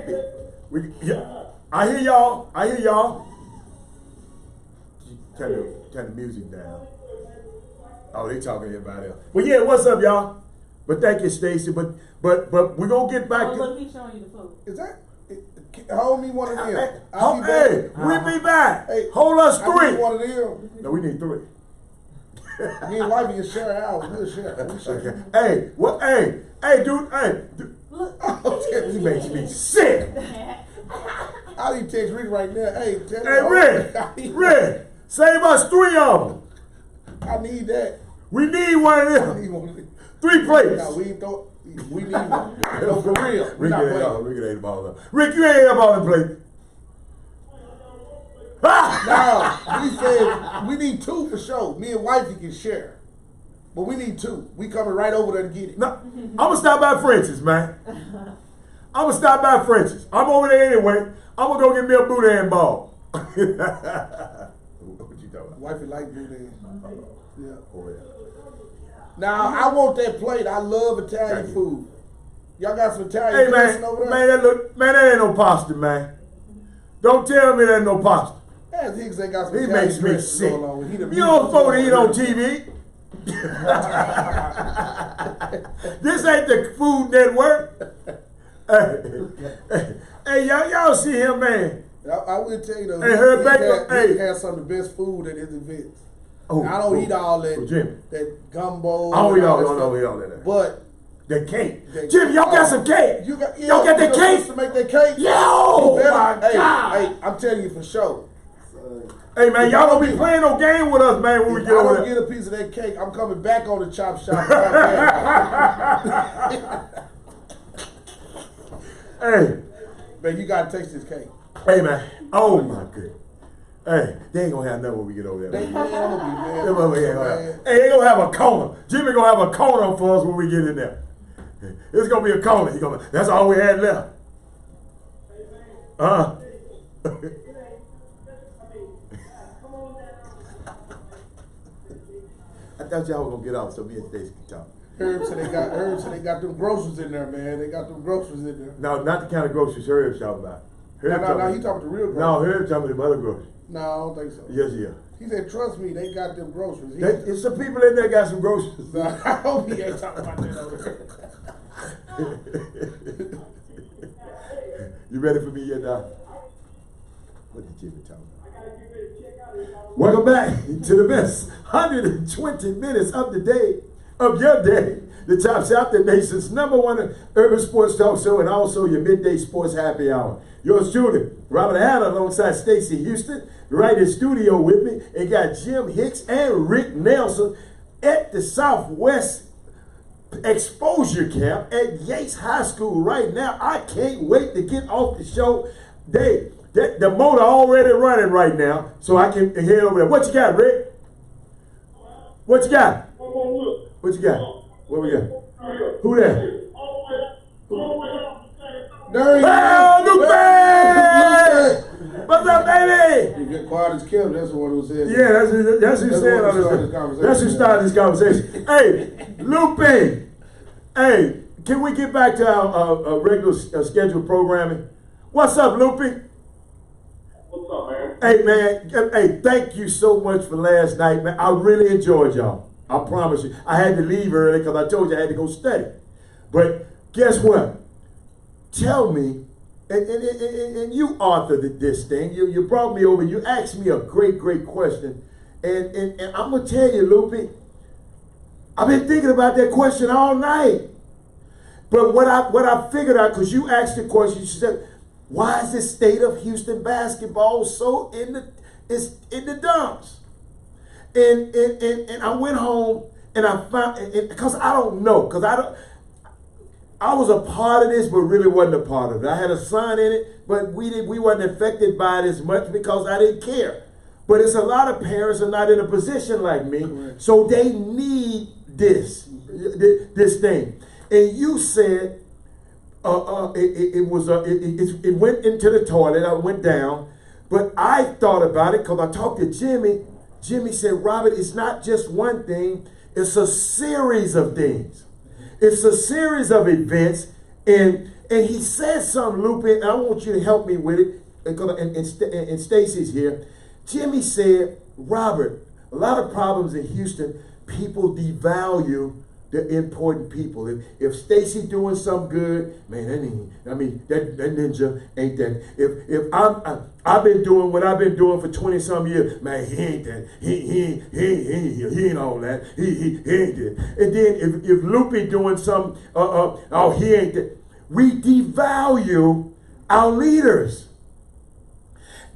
I hear y'all. Turn the music down. Oh, they talking to everybody else. But yeah, what's up, y'all? But thank you, Stacy. But we're gonna get back Oh, to. look, he's showing you the food. Is that? Hold me one of them. We'll be back. Hey, hold us 3. I need one of them. No, we need 3. Me and wifey can share a house. We'll share. We share. Okay. Hey, dude. Look. You makes me sick. I need to text Rick right now. Hey, Rick, save us 3 of them. I need that. We need one of I them. need one of them. 3 plates. No, we need one. No, for real. Rick ain't about them. Rick, you ain't about the plate. No, we said we need 2 for sure. Me and wifey can share. But we need 2. We coming right over there to get it. No, I'm going to stop by French's, man. I'm over there anyway. I'm going to go get me a boudin ball. What you talking about? Wifey like boudin. Yeah. Oh, yeah. Now I want that plate. I love Italian Thank you. food. Y'all got some Italian Hey, dressing man, over there? that ain't no pasta, man. Don't tell me that no pasta. Yeah, Hicks ain't got some He Italian makes me dressing sick. going on with. He the You don't supposed to eat on beautiful- TV. This ain't the Food Network. Hey, y'all see him, man. I will tell you though. Hey, Herb Baker, He hey. has some of the best food at his events. Oh, I don't eat all that. Oh, Jimmy. That gumbo. I don't and eat all that that. I don't eat stuff. all that. But The cake. that- Jimmy, y'all got some cake. You got, Y'all got that cake? To make that cake. Yo, You better- my hey, God. Hey, I'm telling you for sure. Hey, man, y'all don't be playing no game with us, man, when we If get I over don't there. get a piece of that cake, I'm coming back on the Chop Shop. Hey, Man, you gotta taste this cake. hey, man. Oh, my goodness. Hey, they ain't gonna have nothing when we get over there. They man. man, I'm gonna be mad. Them over here gonna Man. have- Hey, they gonna have a corner. Jimmy gonna have a corner for us when we get in there. It's gonna be a corner. That's all we had left. I thought y'all were gonna get out so me and Stacey could talk. Herb said they got them groceries in there, man. They got them groceries in there. No, not the kind of groceries Herb's talking about. No, Herb he talking about the real groceries. No, Herb talking about the other groceries. No, I don't think so. Yes, yeah. He said, trust me, they got them groceries. He- It's some people in there got some groceries. Nah, I hope he ain't talking about that over there. You ready for me yet, Doc? What did Jimmy talk about? Welcome back to the best 120 minutes of the day, of your day. The Top Shop, the nation's #1 urban sports talk show, and also your midday sports happy hour. Yours truly, Robert Hanna, alongside Stacey Houston, right in studio with me, and got Jim Hicks and Rick Nelson at the Southwest Exposure Camp at Yates High School right now. I can't wait to get off the show. The motor already running right now, so I can head over there. What you got, Rick? What you got? What you got? What we got? Who that? There he Oh, is. Lupe! What's up, baby? You get quiet as Kim, that's the one who said Yeah, that's who That's said what on started this. this conversation. That's who started this conversation. Hey, Lupe. Hey, can we get back to our regular scheduled programming? What's up, Lupe? What's up, man? Hey, man. Hey, thank you so much for last night, man. I really enjoyed y'all. I promise you. I had to leave early because I told you I had to go study. But guess what? Tell me, and you authored this thing. You brought me over. You asked me a great question. And I'm going to tell you, Lupe, I've been thinking about that question all night. But what I figured out, because you asked the question, you said, why is the state of Houston basketball so in the dumps? And I went home and I found, because I don't know, because I was a part of this, but really wasn't a part of it. I had a son in it, but we wasn't affected by it as much because I didn't care. But it's a lot of parents are not in a position like me, Correct. so they need this thing. And you said it went into the toilet. I went down, but I thought about it because I talked to Jimmy. Jimmy said, Robert, it's not just one thing, it's a series of things. It's a series of events. And he said something, Lupe, and I want you to help me with it, and Stacey's here. Jimmy said, Robert, a lot of problems in Houston, people devalue the important people. If Stacey doing something good, man, that ninja ain't that. If I've been doing what I've been doing for 20-some years, man, he ain't that. He ain't all that. He ain't that. And then if Lupe doing something, oh, he ain't that. We devalue our leaders.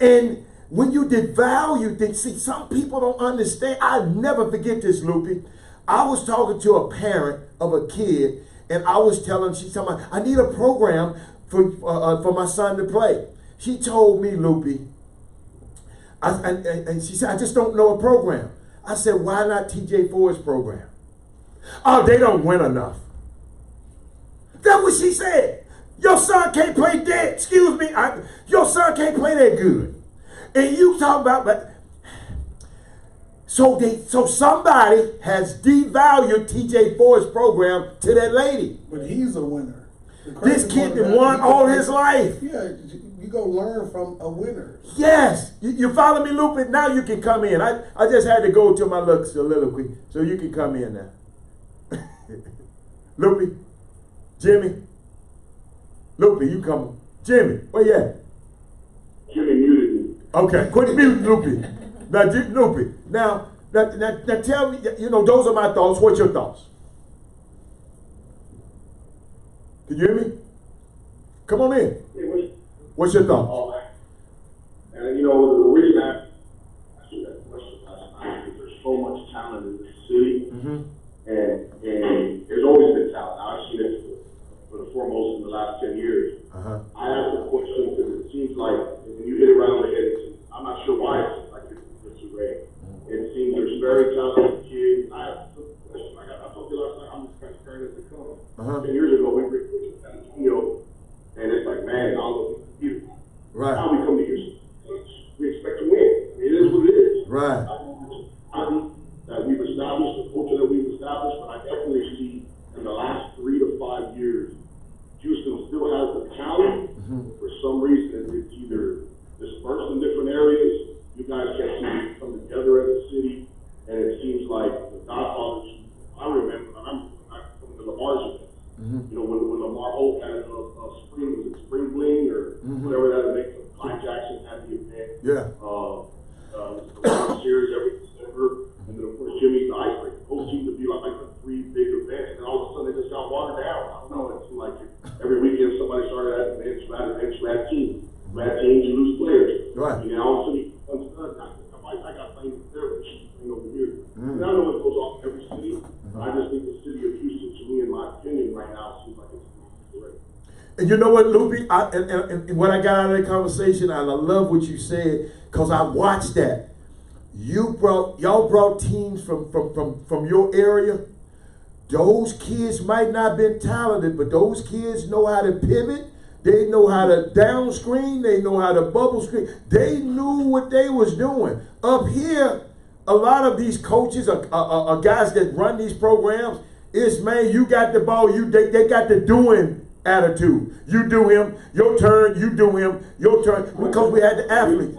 And when you devalue things, see, some people don't understand. I'll never forget this, Lupe. I was talking to a parent of a kid, and I was telling, she's telling me, I need a program for my son to play. She told me, Lupe, and she said, I just don't know a program. I said, why not TJ Ford's program? Oh, they don't win enough. That's what she said. Your son can't play that. Excuse me. Your son can't play that good. And you talk about that. So somebody has devalued TJ Ford's program to that lady. But he's a winner. This kid that won all his life. Yeah, you go learn from a winner. Yes. You follow me, Lupe? Now you can come in. I just had to go to my soliloquy, so you can come in now. Lupe, Jimmy. Lupe, you come. Jimmy, where you at? Jimmy muted me. Okay, quit muting Lupe. Now, Lupe, now tell me, those are my thoughts. What's your thoughts? Can you hear me? Come on in. What's your thoughts? And the reason I asked you that question last night is there's so much talent in this city, and there's always been talent. Now, I've seen it for the foremost in the last 10 years. I asked the question because it seems like when you hit it right on the head, I'm not sure why it seems like it's a rare. It seems there's very talented kids. I asked the question, I told you last night, I'm just transparent as it comes. 10 years ago, we were in San Antonio, and it's like, man, all of you. Right. Now we come to Houston. We expect to win. I mean, it is what it is. Right. I think that we've established the culture that we've established, but I definitely see in the last 3 to 5 years, Houston still has the talent. For some reason, it's either dispersed in different areas. You guys can't seem to come together as a city, and it seems like the Godfathers. I remember, I'm from the Lamar's events. When Lamar Holt had spring bling or whatever that makes. Mike Jackson had the event. Yeah. The World Series every December, and then of course Jimmy's the ice break. Those seem to be like the 3 big events, and all of a sudden they just got watered down. I don't know. It seemed like every weekend somebody started at the bench, bad teams. Bad teams, you lose players. Right. All of a sudden, I got playing there, but she's playing over here. And I know it goes off in every city. I just think the city of Houston, to me, in my opinion, right now, seems like it's correct. And you know what, Lupe? And when I got out of the conversation, and I love what you said, because I watched that. Y'all brought teams from your area. Those kids might not have been talented, but those kids know how to pivot. They know how to down screen. They know how to bubble screen. They knew what they was doing. Up here, a lot of these coaches are guys that run these programs. It's, man, you got the ball. They got the doing attitude. You do him, your turn, you do him, your turn. Because we had the athlete.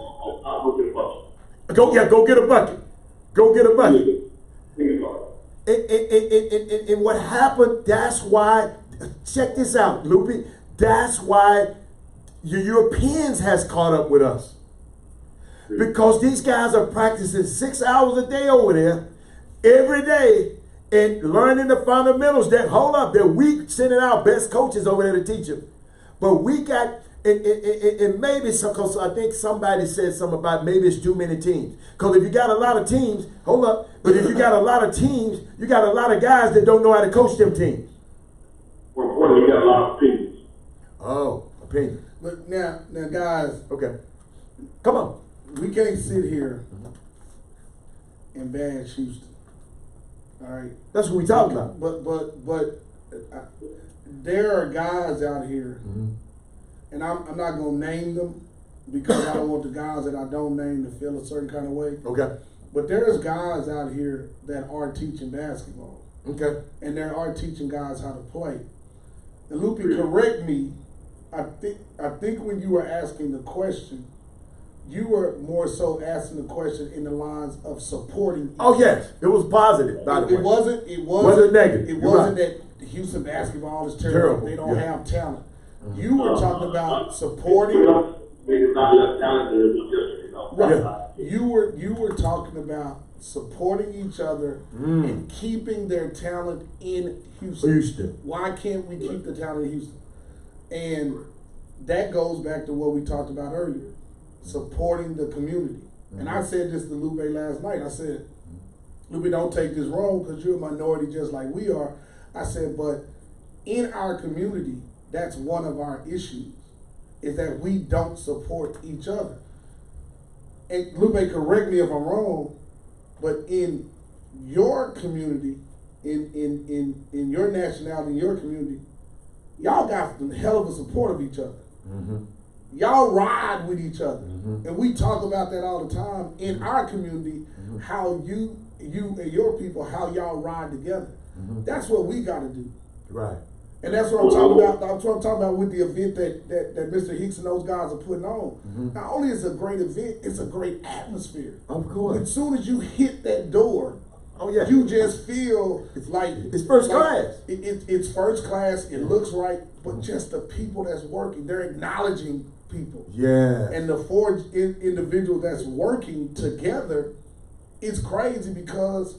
Go get a bucket. Go get a bucket. And what happened, that's why, check this out, Lupe. That's why your Europeans has caught up with us. Because these guys are practicing 6 hours a day over there, every day, and learning the fundamentals that we sending our best coaches over there to teach them. But we got, and maybe, because I think somebody said something about maybe it's too many teams. Because if you got a lot of teams, but if you got a lot of teams, you got a lot of guys that don't know how to coach them teams. More importantly, you got a lot of opinions. Oh, opinions. But now, guys. Okay. Come on. We can't sit here and bash Houston. All right. That's what we talking about. But there are guys out here, and I'm not gonna name them because I don't want the guys that I don't name to feel a certain kind of way. Okay. But there's guys out here that are teaching basketball. Okay. And there are teaching guys how to play. And Lupe, correct me. I think when you were asking the question, you were more so asking the question in the lines of supporting. Oh yes, it was positive. By the way, it wasn't negative. It wasn't that Houston basketball is terrible. They don't have talent. You were talking about supporting. It's not less talented. It was just Right. You were talking about supporting each other and keeping their talent in Houston. Why can't we keep the talent in Houston? And that goes back to what we talked about earlier, supporting the community. And I said this to Lupe last night. I said, Lupe, don't take this wrong because you're a minority just like we are. I said, but in our community, that's one of our issues, is that we don't support each other. And Lupe, correct me if I'm wrong, but in your community, in your nationality, in your community, y'all got the hell of a support of each other. y'all ride with each other. Mhm. And we talk about that all the time in our community, how you and your people, how y'all ride together. That's what we got to do. Right. And that's what I'm talking about. That's what I'm talking about with the event that Mr. Hicks and those guys are putting on. Not only is it a great event, it's a great atmosphere. Of course. As soon as you hit that door, Oh yeah. you just feel like It's first like class. It's first class. It looks right, but just the people that's working, they're acknowledging people. Yeah. And the four individuals that's working together, it's crazy because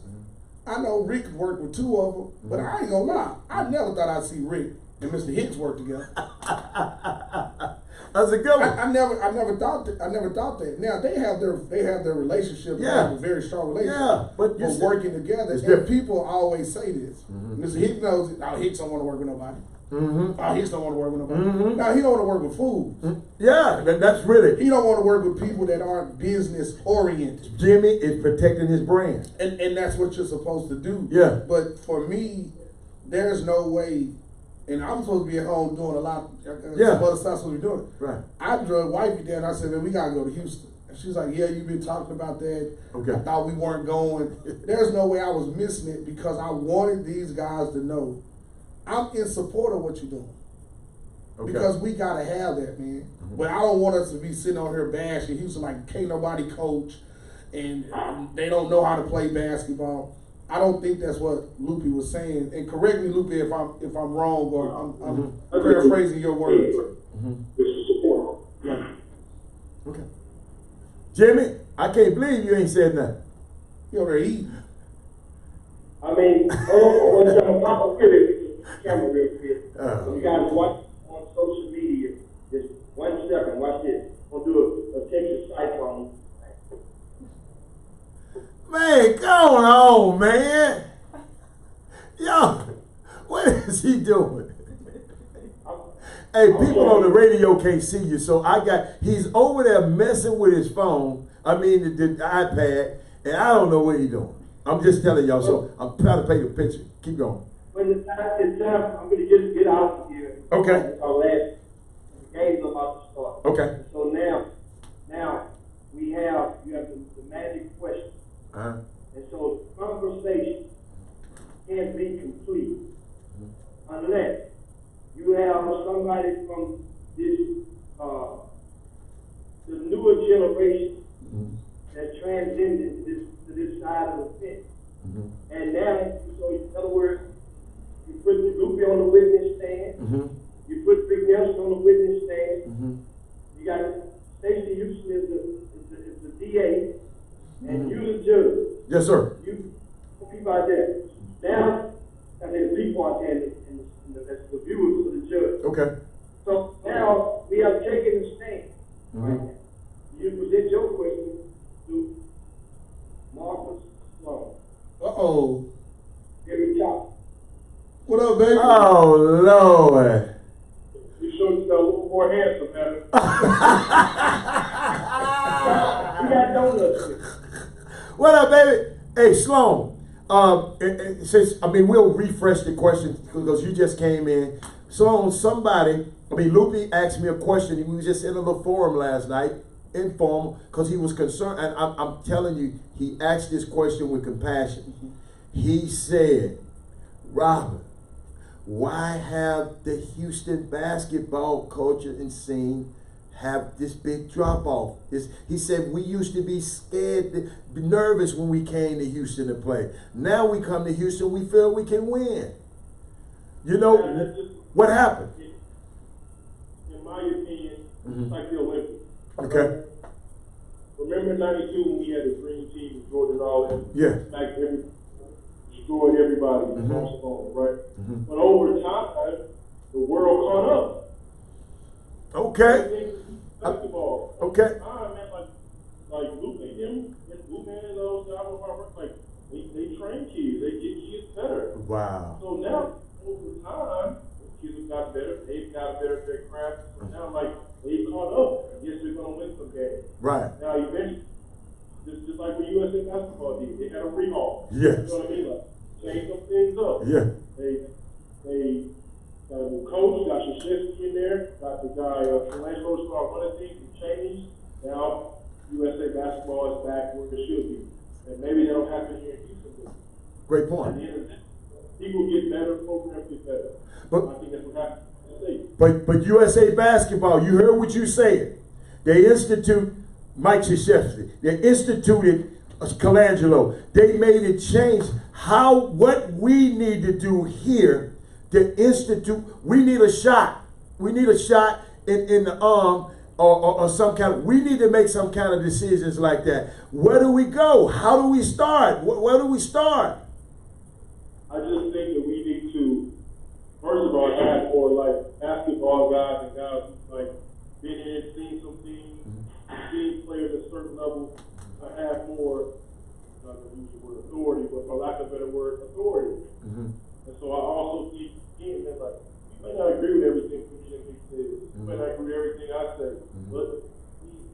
I know Rick worked with two of them, but I ain't gonna lie, I never thought I'd see Rick and Mr. Hicks work together. That's a good one. I never thought that. Now they have their relationship. Yeah. They have a very strong relationship. Yeah, but you see- working together. it's And different. people always say this. Mr. Hicks knows it. Oh, Hicks don't want to work with nobody. Oh, Hicks don't want to work with nobody. Now he don't want to work with fools. Yeah, that's really He don't want to work with people that aren't business oriented. Jimmy is protecting his brand. And that's what you're supposed to do. Yeah. But for me, there's no way. And I'm supposed to be at home doing a lot. Yeah. Some other stuff supposed to be doing. Right. I drug wifey down. I said, man, we gotta go to Houston. And she's like, yeah, you've been talking about that. Okay. I thought we weren't going. There's no way I was missing it because I wanted these guys to know I'm in support of what you're doing. Okay. Because we gotta have that, man. But I don't want us to be sitting on here bashing Houston like can't nobody coach and they don't know how to play basketball. I don't think that's what Lupe was saying. And correct me, Lupe, if I'm wrong or I'm paraphrasing your words. This is support. Yeah. Okay. Jimmy, I can't believe you ain't said nothing. You over there eating. I mean, I'm gonna give it camera real quick. You guys watch on social media. Just 1 second, watch this. We'll do a Texas cyclone. Man, going on, man. Yo, what is he doing? Hey, people on the radio can't see you, so he's over there messing with his phone, the iPad, and I don't know what he's doing. I'm just telling y'all, so I'm trying to paint a picture. Keep going. When it's time, I'm gonna just get out of here. Okay. Our last game's about to start. Okay. So now you have the magic question. Uh-huh. And so the conversation can't be complete unless you have somebody from this the newer generation that transcended to this side of the fence. And now, so in other words, you put Lupe on the witness stand, you put Rick Nelson on the witness stand, you got Stacey Houston is the DA, and you the judge. Yes, sir. You people out there. Now, the people out there and the viewers for the judge. Okay. So now we have taken the stand. Right now. You present your question to Marcus Sloan. Uh-oh. Every top. What up, baby? Oh, Lord. You showed yourself a little more handsome, man. You got donuts. What up, baby? Hey, Sloan. We'll refresh the question because you just came in. Sloan, Lupe asked me a question. We was just in a little forum last night, informal, because he was concerned. And I'm telling you, he asked this question with compassion. He said, Robert, why have the Houston basketball culture and scene have this big drop off? He said we used to be scared, nervous when we came to Houston to play. Now we come to Houston, we feel we can win. You know, what happened? In my opinion, it's like the Olympics. Okay. Remember '92 when we had the dream team with Jordan all Yeah. destroyed everybody in Barcelona, right? But over time, the world caught up. Okay. Basketball. Okay. Like Lupe and those guys like they train kids, they get kids better. Wow. So now over time, kids have got better, they've got better at their craft. So now they caught up. I guess they're gonna win some games. Right. Now eventually, just like what USA basketball did, they had a rehaul. Yes. You know what I mean? Like change some things up. Yeah. They got a new coach, got Krzyzewski in there, got the guy, Colangelo started running things and changed. Now, USA basketball is back where it should be. And maybe that'll happen here in Houston. Great At point. the end of the day, people get better, programs get better. But- I think that's what happens in the state. But USA basketball, you heard what you said. They institute Mike Krzyzewski. They instituted Colangelo. They made it change what we need to do here to institute. We need a shot. We need a shot in the arm or some kind of, we need to make some kind of decisions like that. Where do we go? How do we start? Where do we start? I just think that we need to, first of all, have more like basketball guys and guys who like been in, seen some things, seen players at a certain level, have more, not to use the word authority, but for lack of a better word, authority. And so I also see him that like, you may not agree with everything Jimmy says, you may not agree with everything I say, but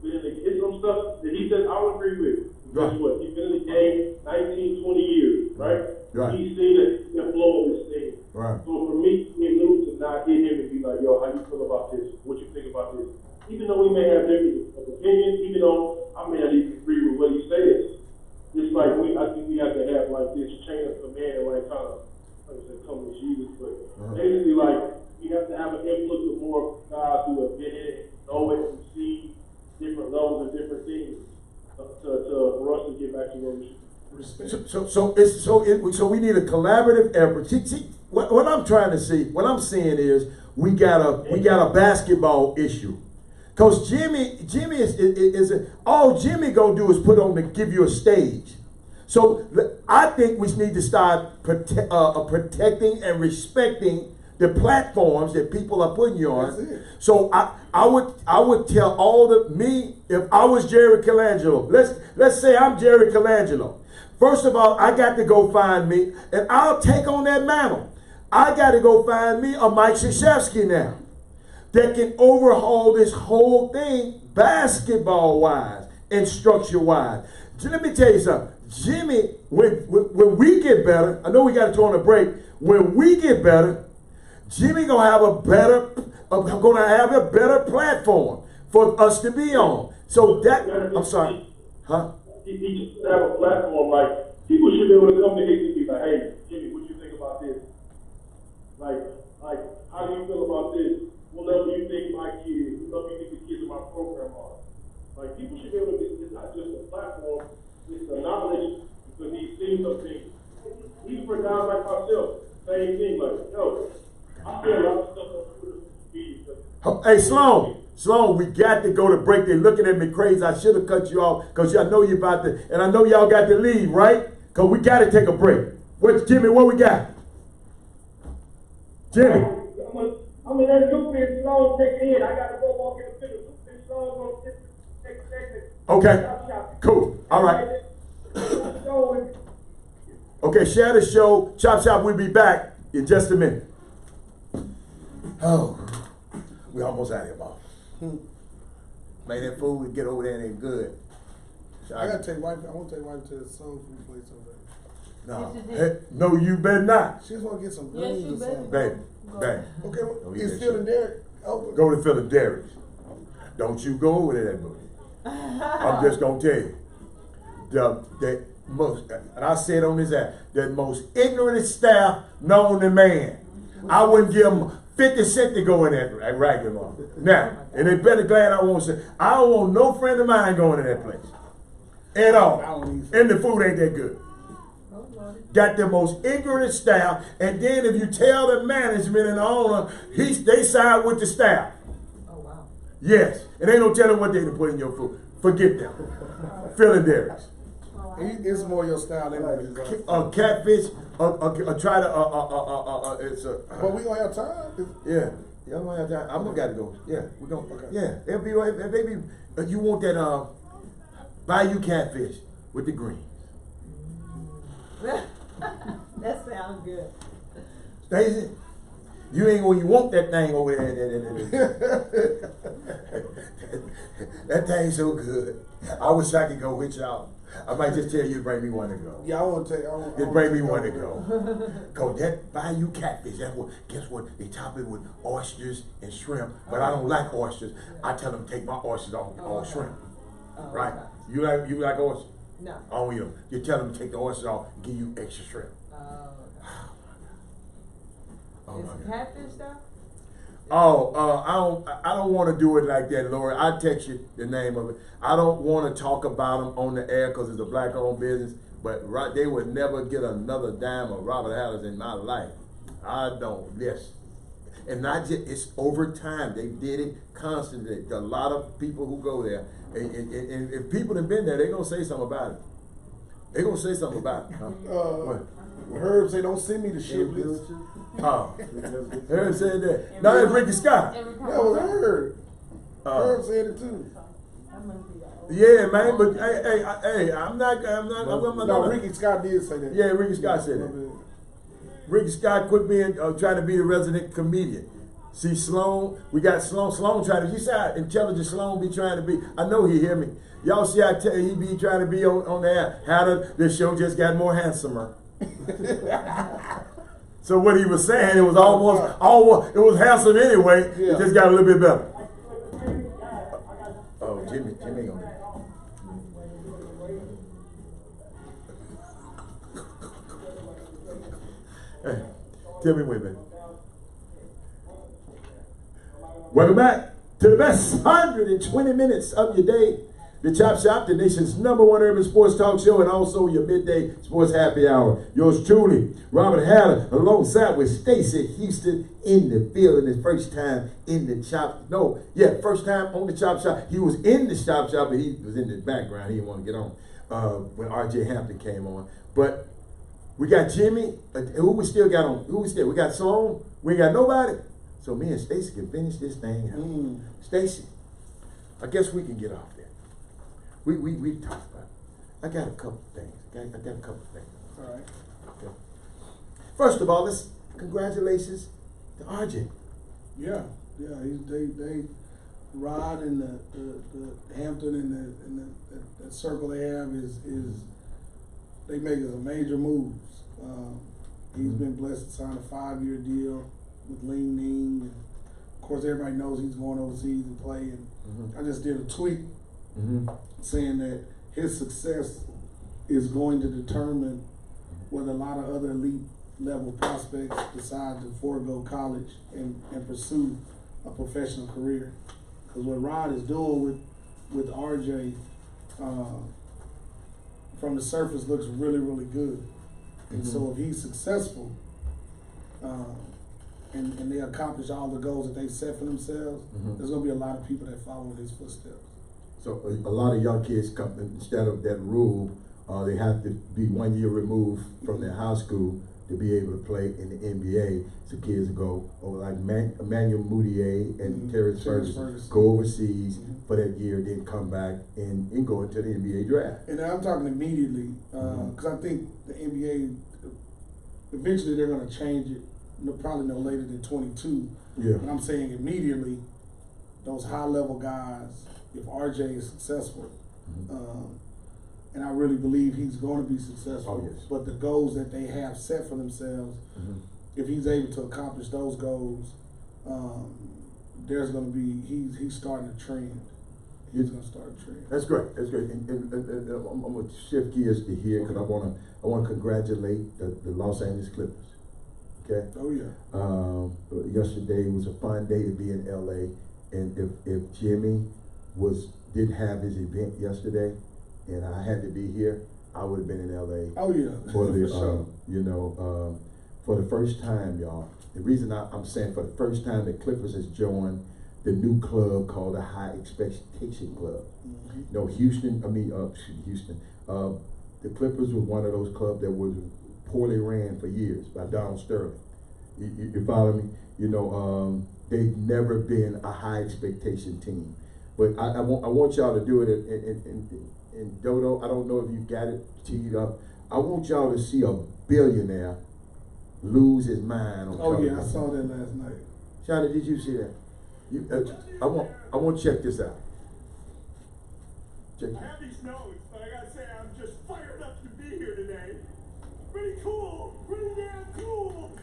he's been in some stuff that he says I don't agree with. Right. Guess what? He's been in the game 19, 20 years, right? Right. He's seen it, the flow of this thing. Right. So for me, being new to not hit him and be like, yo, how you feel about this? What you think about this? Even though we may have different opinions, even though I may not even agree with what he says, it's like I think we have to have like this chain of command, like kind of, like I said, come with Jesus, but basically like we have to have an influx of more guys who have been in it, know it, and see different levels of different things for us to get back to where we should be. So we need a collaborative effort. See, what I'm trying to see, what I'm seeing is we got a basketball issue. Cause Jimmy is all Jimmy gonna do is give you a stage. So I think we need to start protecting and respecting the platforms that people are putting you on. So I would tell if I was Jerry Colangelo, let's say I'm Jerry Colangelo. First of all, I got to go find me, and I'll take on that mantle. I got to go find me a Mike Krzyzewski now that can overhaul this whole thing basketball-wise and structure-wise. Let me tell you something. Jimmy, when we get better, I know we got to go on a break. When we get better, Jimmy gonna have a better platform for us to be on. So I'm sorry, huh? He should have a platform like people should be able to come to him and be like, hey, Jimmy, what do you think about this? Like, how do you feel about this? What level do you think my kids? What level do you think the kids in my program are? Like, people should be able to get. It's not just a platform; it's the knowledge because he's seen some things. Even for guys like myself, same thing. Like, yo, I feel a lot of stuff on Twitter. Hey, Sloan, we got to go to break. They're looking at me crazy. I should have cut you off because I know you about to, and I know y'all got to leave, right? Because we got to take a break. Jimmy, what we got? Jimmy. I'm gonna let Luke and Sloan take it in. I got to go walk in the field. Luke and Sloan gonna sit next segment. Okay. Cool. All right. Okay, share the show. Chop Shop, we'll be back in just a minute. Oh, we almost out of here, Bob. Man, that food we get over there ain't good. I want to take wife to the soul food place over there. No, Yes, you hey, no, you better not. She just want to get some Yes, greens you or better. something. Baby, baby. Okay, well, Don't eat it's that still shit. in there. Oh, Go to Philadelphia. Don't you go over there, that booty. I'm just gonna tell you. The most, and I said on this app, the most ignorant staff known to man. I wouldn't give them 50 cents to go in that ragged off. Now, and they better glad I won't say, I don't want no friend of mine going to that place. At all. And the food ain't that good. Got the most ignorant staff, and then if you tell the management and the owner, they side with the staff. Oh, wow. Yes, and ain't no telling what they to put in your food. Forget them. Philadelphia. it's more your style than what it is. Catfish, try to, it's a. But we gonna have time. Yeah. Yeah, I'm gonna have time. I'm gonna gotta go. Yeah, we're gonna. Okay. Yeah, they'll be right. Maybe you want that Bayou catfish with the greens. That sounds good. Stacey, You ain't when you want that thing over there. That thing's so good. I wish I could go with y'all. I might just tell you to bring me one to go. Yeah, I want to take. Just bring me one to go. Cause that Bayou catfish, that's what. Guess what? They top it with oysters and shrimp. But I don't like oysters. I tell them to take my oysters off all shrimp. Right? You like oysters? No. Oh, you tell them to take the oysters off and give you extra shrimp. Oh Is my it God. catfish though? I don't want to do it like that, Lori. I'll text you the name of it. I don't want to talk about them on the air because it's a black-owned business. But they would never get another dime of Robert Haller's in my life. I don't. Yes. And not just, it's over time. They did it constantly. There are a lot of people who go there. And if people have been there, they're going to say something about it. They're going to say something about it. Huh? What? Herb say, don't send me the shit list. Oh, Herb said that. No, that's Ricky Scott. Every time. That was Herb. Herb said it too. That must be the old. Yeah, man, but hey, I'm not. No, Ricky Scott did say that. Yeah, Ricky Scott said that. Ricky Scott quit being trying to be the resident comedian. See, Sloan, we got Sloan. Sloan trying to. You see how intelligent Sloan be trying to be. I know he hear me. Y'all see how he be trying to be on the air. How the show just got more handsomer. So what he was saying, it was almost it was handsome anyway. Yeah. It just got a little bit better. Oh, Jimmy on that. Hey, tell me when, man. Welcome back to the best 120 minutes of your day. The Chop Shop, the nation's #1 urban sports talk show, and also your midday sports happy hour. Yours truly, Robert Haller, alongside with Stacey Houston in the field, and his first time in the first time on the Chop Shop. He was in the Chop Shop, but he was in the background. He didn't want to get on when R.J. Hampton came on. But we got Jimmy. Who we still got on? We got Sloan. We ain't got nobody. So me and Stacey can finish this thing out. Stacey, I guess we can get off there. We talked about it. I got a couple things. I got a couple things. All right. Okay. First of all, congratulations to RJ. Yeah. They Rod and the Hampton and the circle they have is they make a major moves. He's been blessed to sign a 5-year deal with Ling Ning, and of course everybody knows he's going overseas to play. And I just did a tweet saying that his success is going to determine whether a lot of other elite level prospects decide to forego college and pursue a professional career. Because what Rod is doing with RJ from the surface looks really, really good. And so if he's successful and they accomplish all the goals that they set for themselves, there's going to be a lot of people that follow in his footsteps. So a lot of young kids come, instead of that rule, they have to be 1 year removed from their high school to be able to play in the NBA. So kids go, like Emmanuel Mudiay and Terrence Ferguson, go overseas for that year, then come back and go into the NBA draft. And I'm talking immediately, because I think the NBA, eventually they're going to change it, probably no later than 22. Yeah. But I'm saying immediately, those high-level guys, if RJ is successful, and I really believe he's going to be successful, but the goals that they have set for themselves, if he's able to accomplish those goals, there's going to be, he's starting a trend. He's going to start a trend. That's great. That's great. And I'm going to shift gears to here because I want to congratulate the Los Angeles Clippers. Okay. Oh yeah. Yesterday was a fun day to be in LA, and if Jimmy didn't have his event yesterday, and I had to be here, I would have been in LA. Oh yeah. For the sure. For the first time, y'all. The reason I'm saying for the first time, the Clippers has joined the new club called the High Expectation Club. Houston. The Clippers was one of those clubs that was poorly ran for years by Donald Sterling. You follow me? They've never been a high expectation team. But I want y'all to do it in Dodo. I don't know if you got it teed up. I want y'all to see a billionaire lose his mind on Oh yeah, I television. saw that last night. Shawty, did you see that? I want to check this out. Check I have these notes, but I gotta say, I'm just fired up to be here today. Pretty cool, pretty damn cool.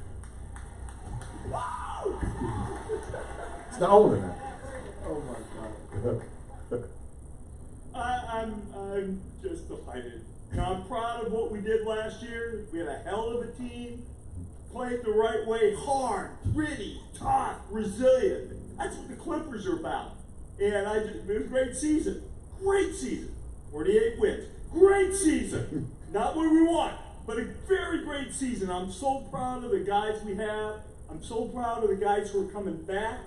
Wow! It's the owner now. Oh my God. I'm just delighted. You know, I'm proud of what we did last year. We had a hell of a team. Played the right way, hard, gritty, tough, resilient. That's what the Clippers are about. And it was a great season. Great season. 48 wins. Great season. Not what we want, but a very great season. I'm so proud of the guys we have. I'm so proud of the guys who are coming back.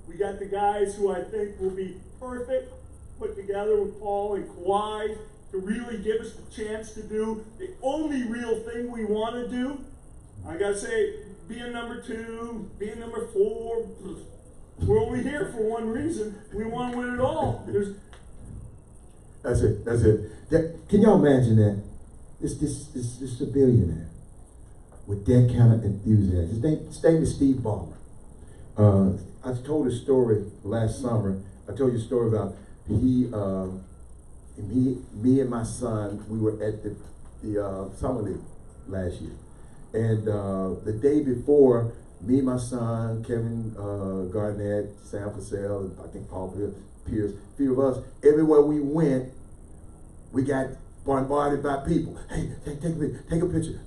We got the guys who I think will be perfect, put together with Paul and Kawhi to really give us the chance to do the only real thing we want to do. I gotta say, being number 2, being number 4, we're only here for one reason. We want to win it all. That's it. Can y'all imagine that? This a billionaire with that kind of enthusiasm. His name is Steve Ballmer. I told a story last summer. I told you a story about me and my son. We were at the summer league last year, and the day before, me, my son, Kevin Garnett, Sam Purcell, and I think Paul Pierce, a few of us, everywhere we went, we got bombarded by people. Hey, take a picture.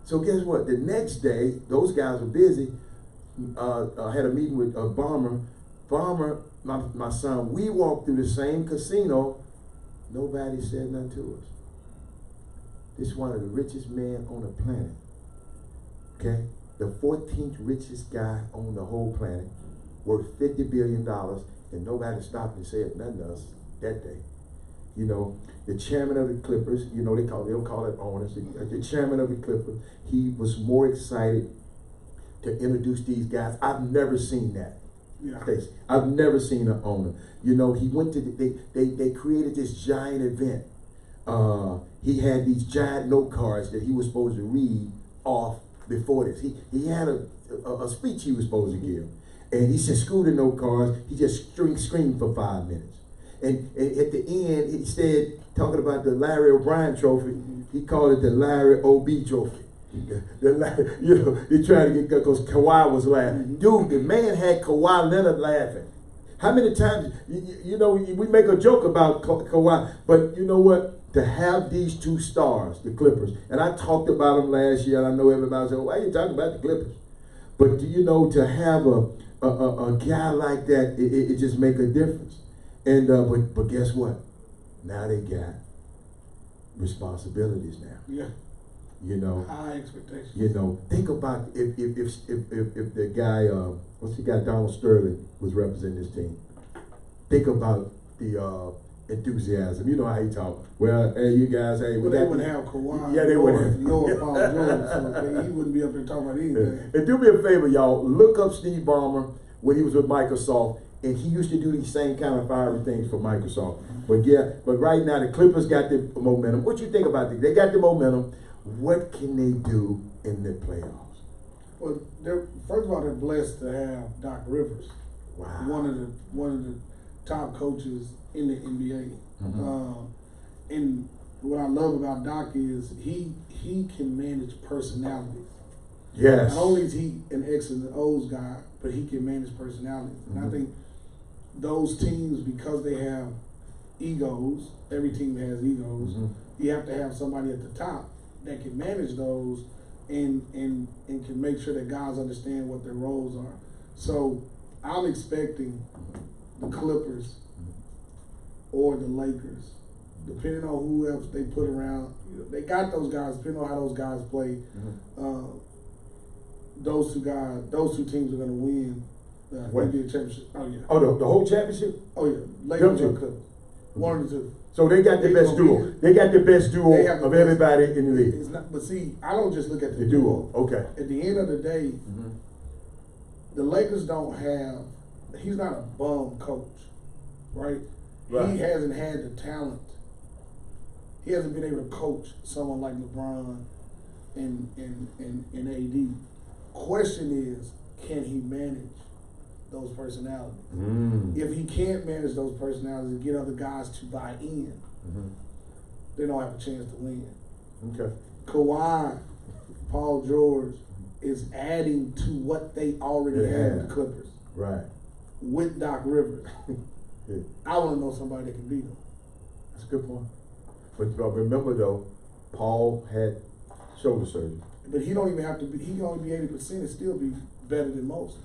So guess what? The next day, those guys were busy. I had a meeting with Ballmer. Ballmer, my son, we walked through the same casino. Nobody said nothing to us. This is one of the richest men on the planet. Okay? The 14th richest guy on the whole planet, worth $50 billion, and nobody stopped and said nothing to us that day. You know, the chairman of the Clippers, you know, they don't call it owners. The chairman of the Clippers, he was more excited to introduce these guys. I've never seen that. Yeah. I've never seen an owner. You know, he went to they created this giant event. He had these giant note cards that he was supposed to read off before this. He had a speech he was supposed to give. And he said, screw the note cards. He just screamed for 5 minutes. And at the end, he said, talking about the Larry O'Brien trophy, he called it the Larry O.B. trophy. You know, they tried to get, because Kawhi was laughing. Dude, the man had Kawhi Leonard laughing. How many times, you know, we make a joke about Kawhi, but you know what? To have these two stars, the Clippers, and I talked about them last year, and I know everybody said, why are you talking about the Clippers? But you know, to have a guy like that, it just make a difference. And but guess what? Now they got responsibilities now. Yeah. You know, high expectations. You know, think about if the guy, what's the guy, Donald Sterling, was representing this team. Think about the enthusiasm. You know how he talk. Well, hey, you guys, hey, well, they wouldn't have Kawhi. Yeah, they wouldn't. Nor Paul George, so he wouldn't be up there talking about anything. And do me a favor, y'all. Look up Steve Ballmer when he was with Microsoft, and he used to do these same kind of fiery things for Microsoft. But yeah, but right now the Clippers got the momentum. What you think about this? They got the momentum. What can they do in the playoffs? Well, first of all, they're blessed to have Doc Rivers, wow, one of the top coaches in the NBA. And what I love about Doc is he can manage personalities. Yes. Not only is he an X and O's guy, but he can manage personalities. And I think those teams, because they have egos, every team has egos. You have to have somebody at the top that can manage those and can make sure that guys understand what their roles are. So I'm expecting the Clippers or the Lakers, depending on who else they put around. You know, they got those guys, depending on how those guys play. Those two teams are going to win the NBA championship. Oh yeah. Oh, the whole championship? Oh yeah. Lakers or Clippers. One or two. So they got the best duo. They got the best duo of everybody in the league. It's not, but see, I don't just look at the duo. Okay. At the end of the day, the Lakers don't have. He's not a bum coach, right? He hasn't had the talent. He hasn't been able to coach someone like LeBron and AD. Question is, can he manage those personalities? If he can't manage those personalities and get other guys to buy in, they don't have a chance to win. Okay. Kawhi, Paul George is adding to what they already had with the Clippers. Right. With Doc Rivers. Yeah. I want to know somebody that can beat them. That's a good point. But remember though, Paul had shoulder surgery. But he don't even have to be, he can only be 80% and still be better than most.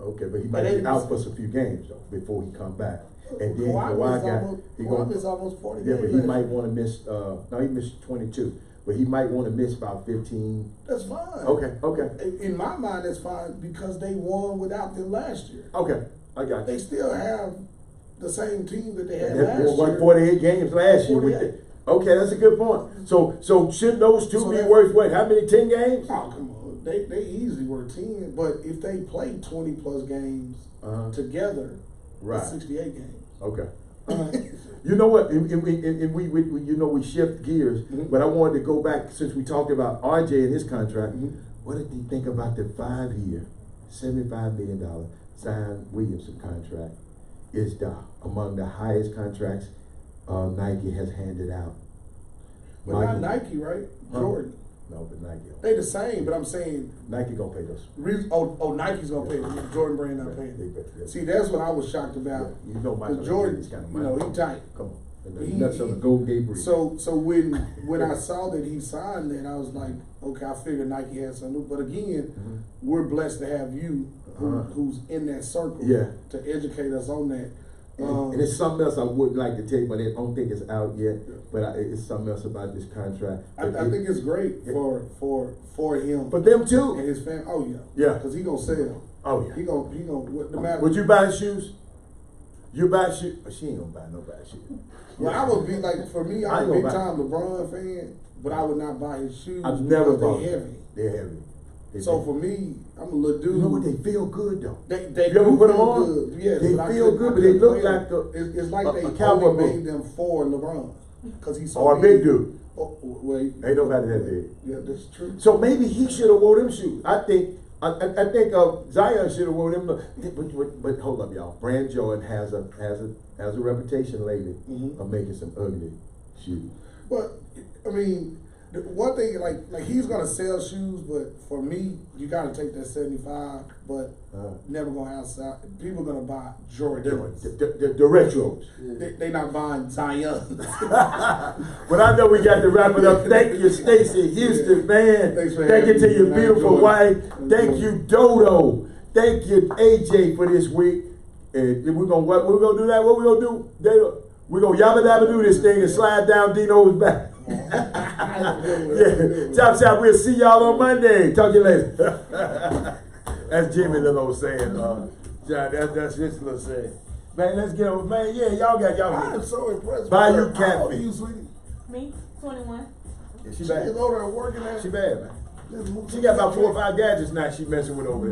Okay, but he might be out for a few games though before he come back. And then Kawhi is almost 40 games. Yeah, but he might want to miss. No, he missed 22. But he might want to miss about 15. That's fine. Okay. In my mind, that's fine because they won without them last year. Okay, I got you. They still have the same team that they had last year. Won 48 games last year. Okay, that's a good point. So should those two be worth what? How many? 10 games? Oh, come on. They easily were 10. But if they play 20 plus games together, right, it's 68 games. Okay. You know what? And we shift gears, but I wanted to go back since we talked about RJ and his contract. What did you think about the 5-year, $75 million Zion Williamson contract? Is among the highest contracts Nike has handed out. But not Nike, right? Jordan. No, but Nike. They the same, but I'm saying Nike gonna pay those. Nike's gonna pay. Jordan brand not paying. See, that's what I was shocked about. Yeah, you know, Michael Jordan, kind of you know, he tight. Come on, that's on the Gold Gate Bridge. So when I saw that he signed that, I was like, okay, I figured Nike had something. But again, we're blessed to have you, who's in that circle, to educate us on that. And it's something else I would like to tell you, but I don't think it's out yet. But it's something else about this contract. I think it's great for him, for them too, and his family. Oh yeah, because he gonna sell. Oh yeah, he gonna. No matter. Would you buy his shoes? You buy shoes? She ain't gonna buy nobody shoes. Well, I would be like, for me, I'm a big time LeBron fan, but I would not buy his shoes. I've never bought them. They're heavy. They're heavy. So for me, I'm a little dude. You know what? They feel good though. They you ever put them on? Good. Yes, they feel good, but they look like it's like they cowboy only made them for LeBron because he's so or a big dude. Oh, wait, ain't nobody that big. Yeah, that's true. So maybe he should have wore them shoes. I think Zion should have wore them. But hold up, y'all. Brand Jordan has a reputation lately of making some ugly shoes. But I mean, the one thing like he's gonna sell shoes, but for me, you gotta take that 75. But never gonna outside. People gonna buy Jordans. The retros. They not buying Zion. But I know we got to wrap it up. Thank you, Stacey Houston, man. Thank you to your beautiful wife. Thank you, Dodo. Thank you, AJ, for this week. And we're gonna do that. What we gonna do? We're gonna yabba dabba do this thing and slide down Dino's back. Chop Shop, we'll see y'all on Monday. Talk to you later. That's Jimmy Little saying, John, that's his little saying. Man, let's get over, man. Yeah, y'all got y'all. I'm so impressed. Bayou Catfish. How old are you, sweetie? Me, 21. Yeah, she bad. She's over there working at. She bad, man. She got about 4 or 5 gadgets now she messing with over there.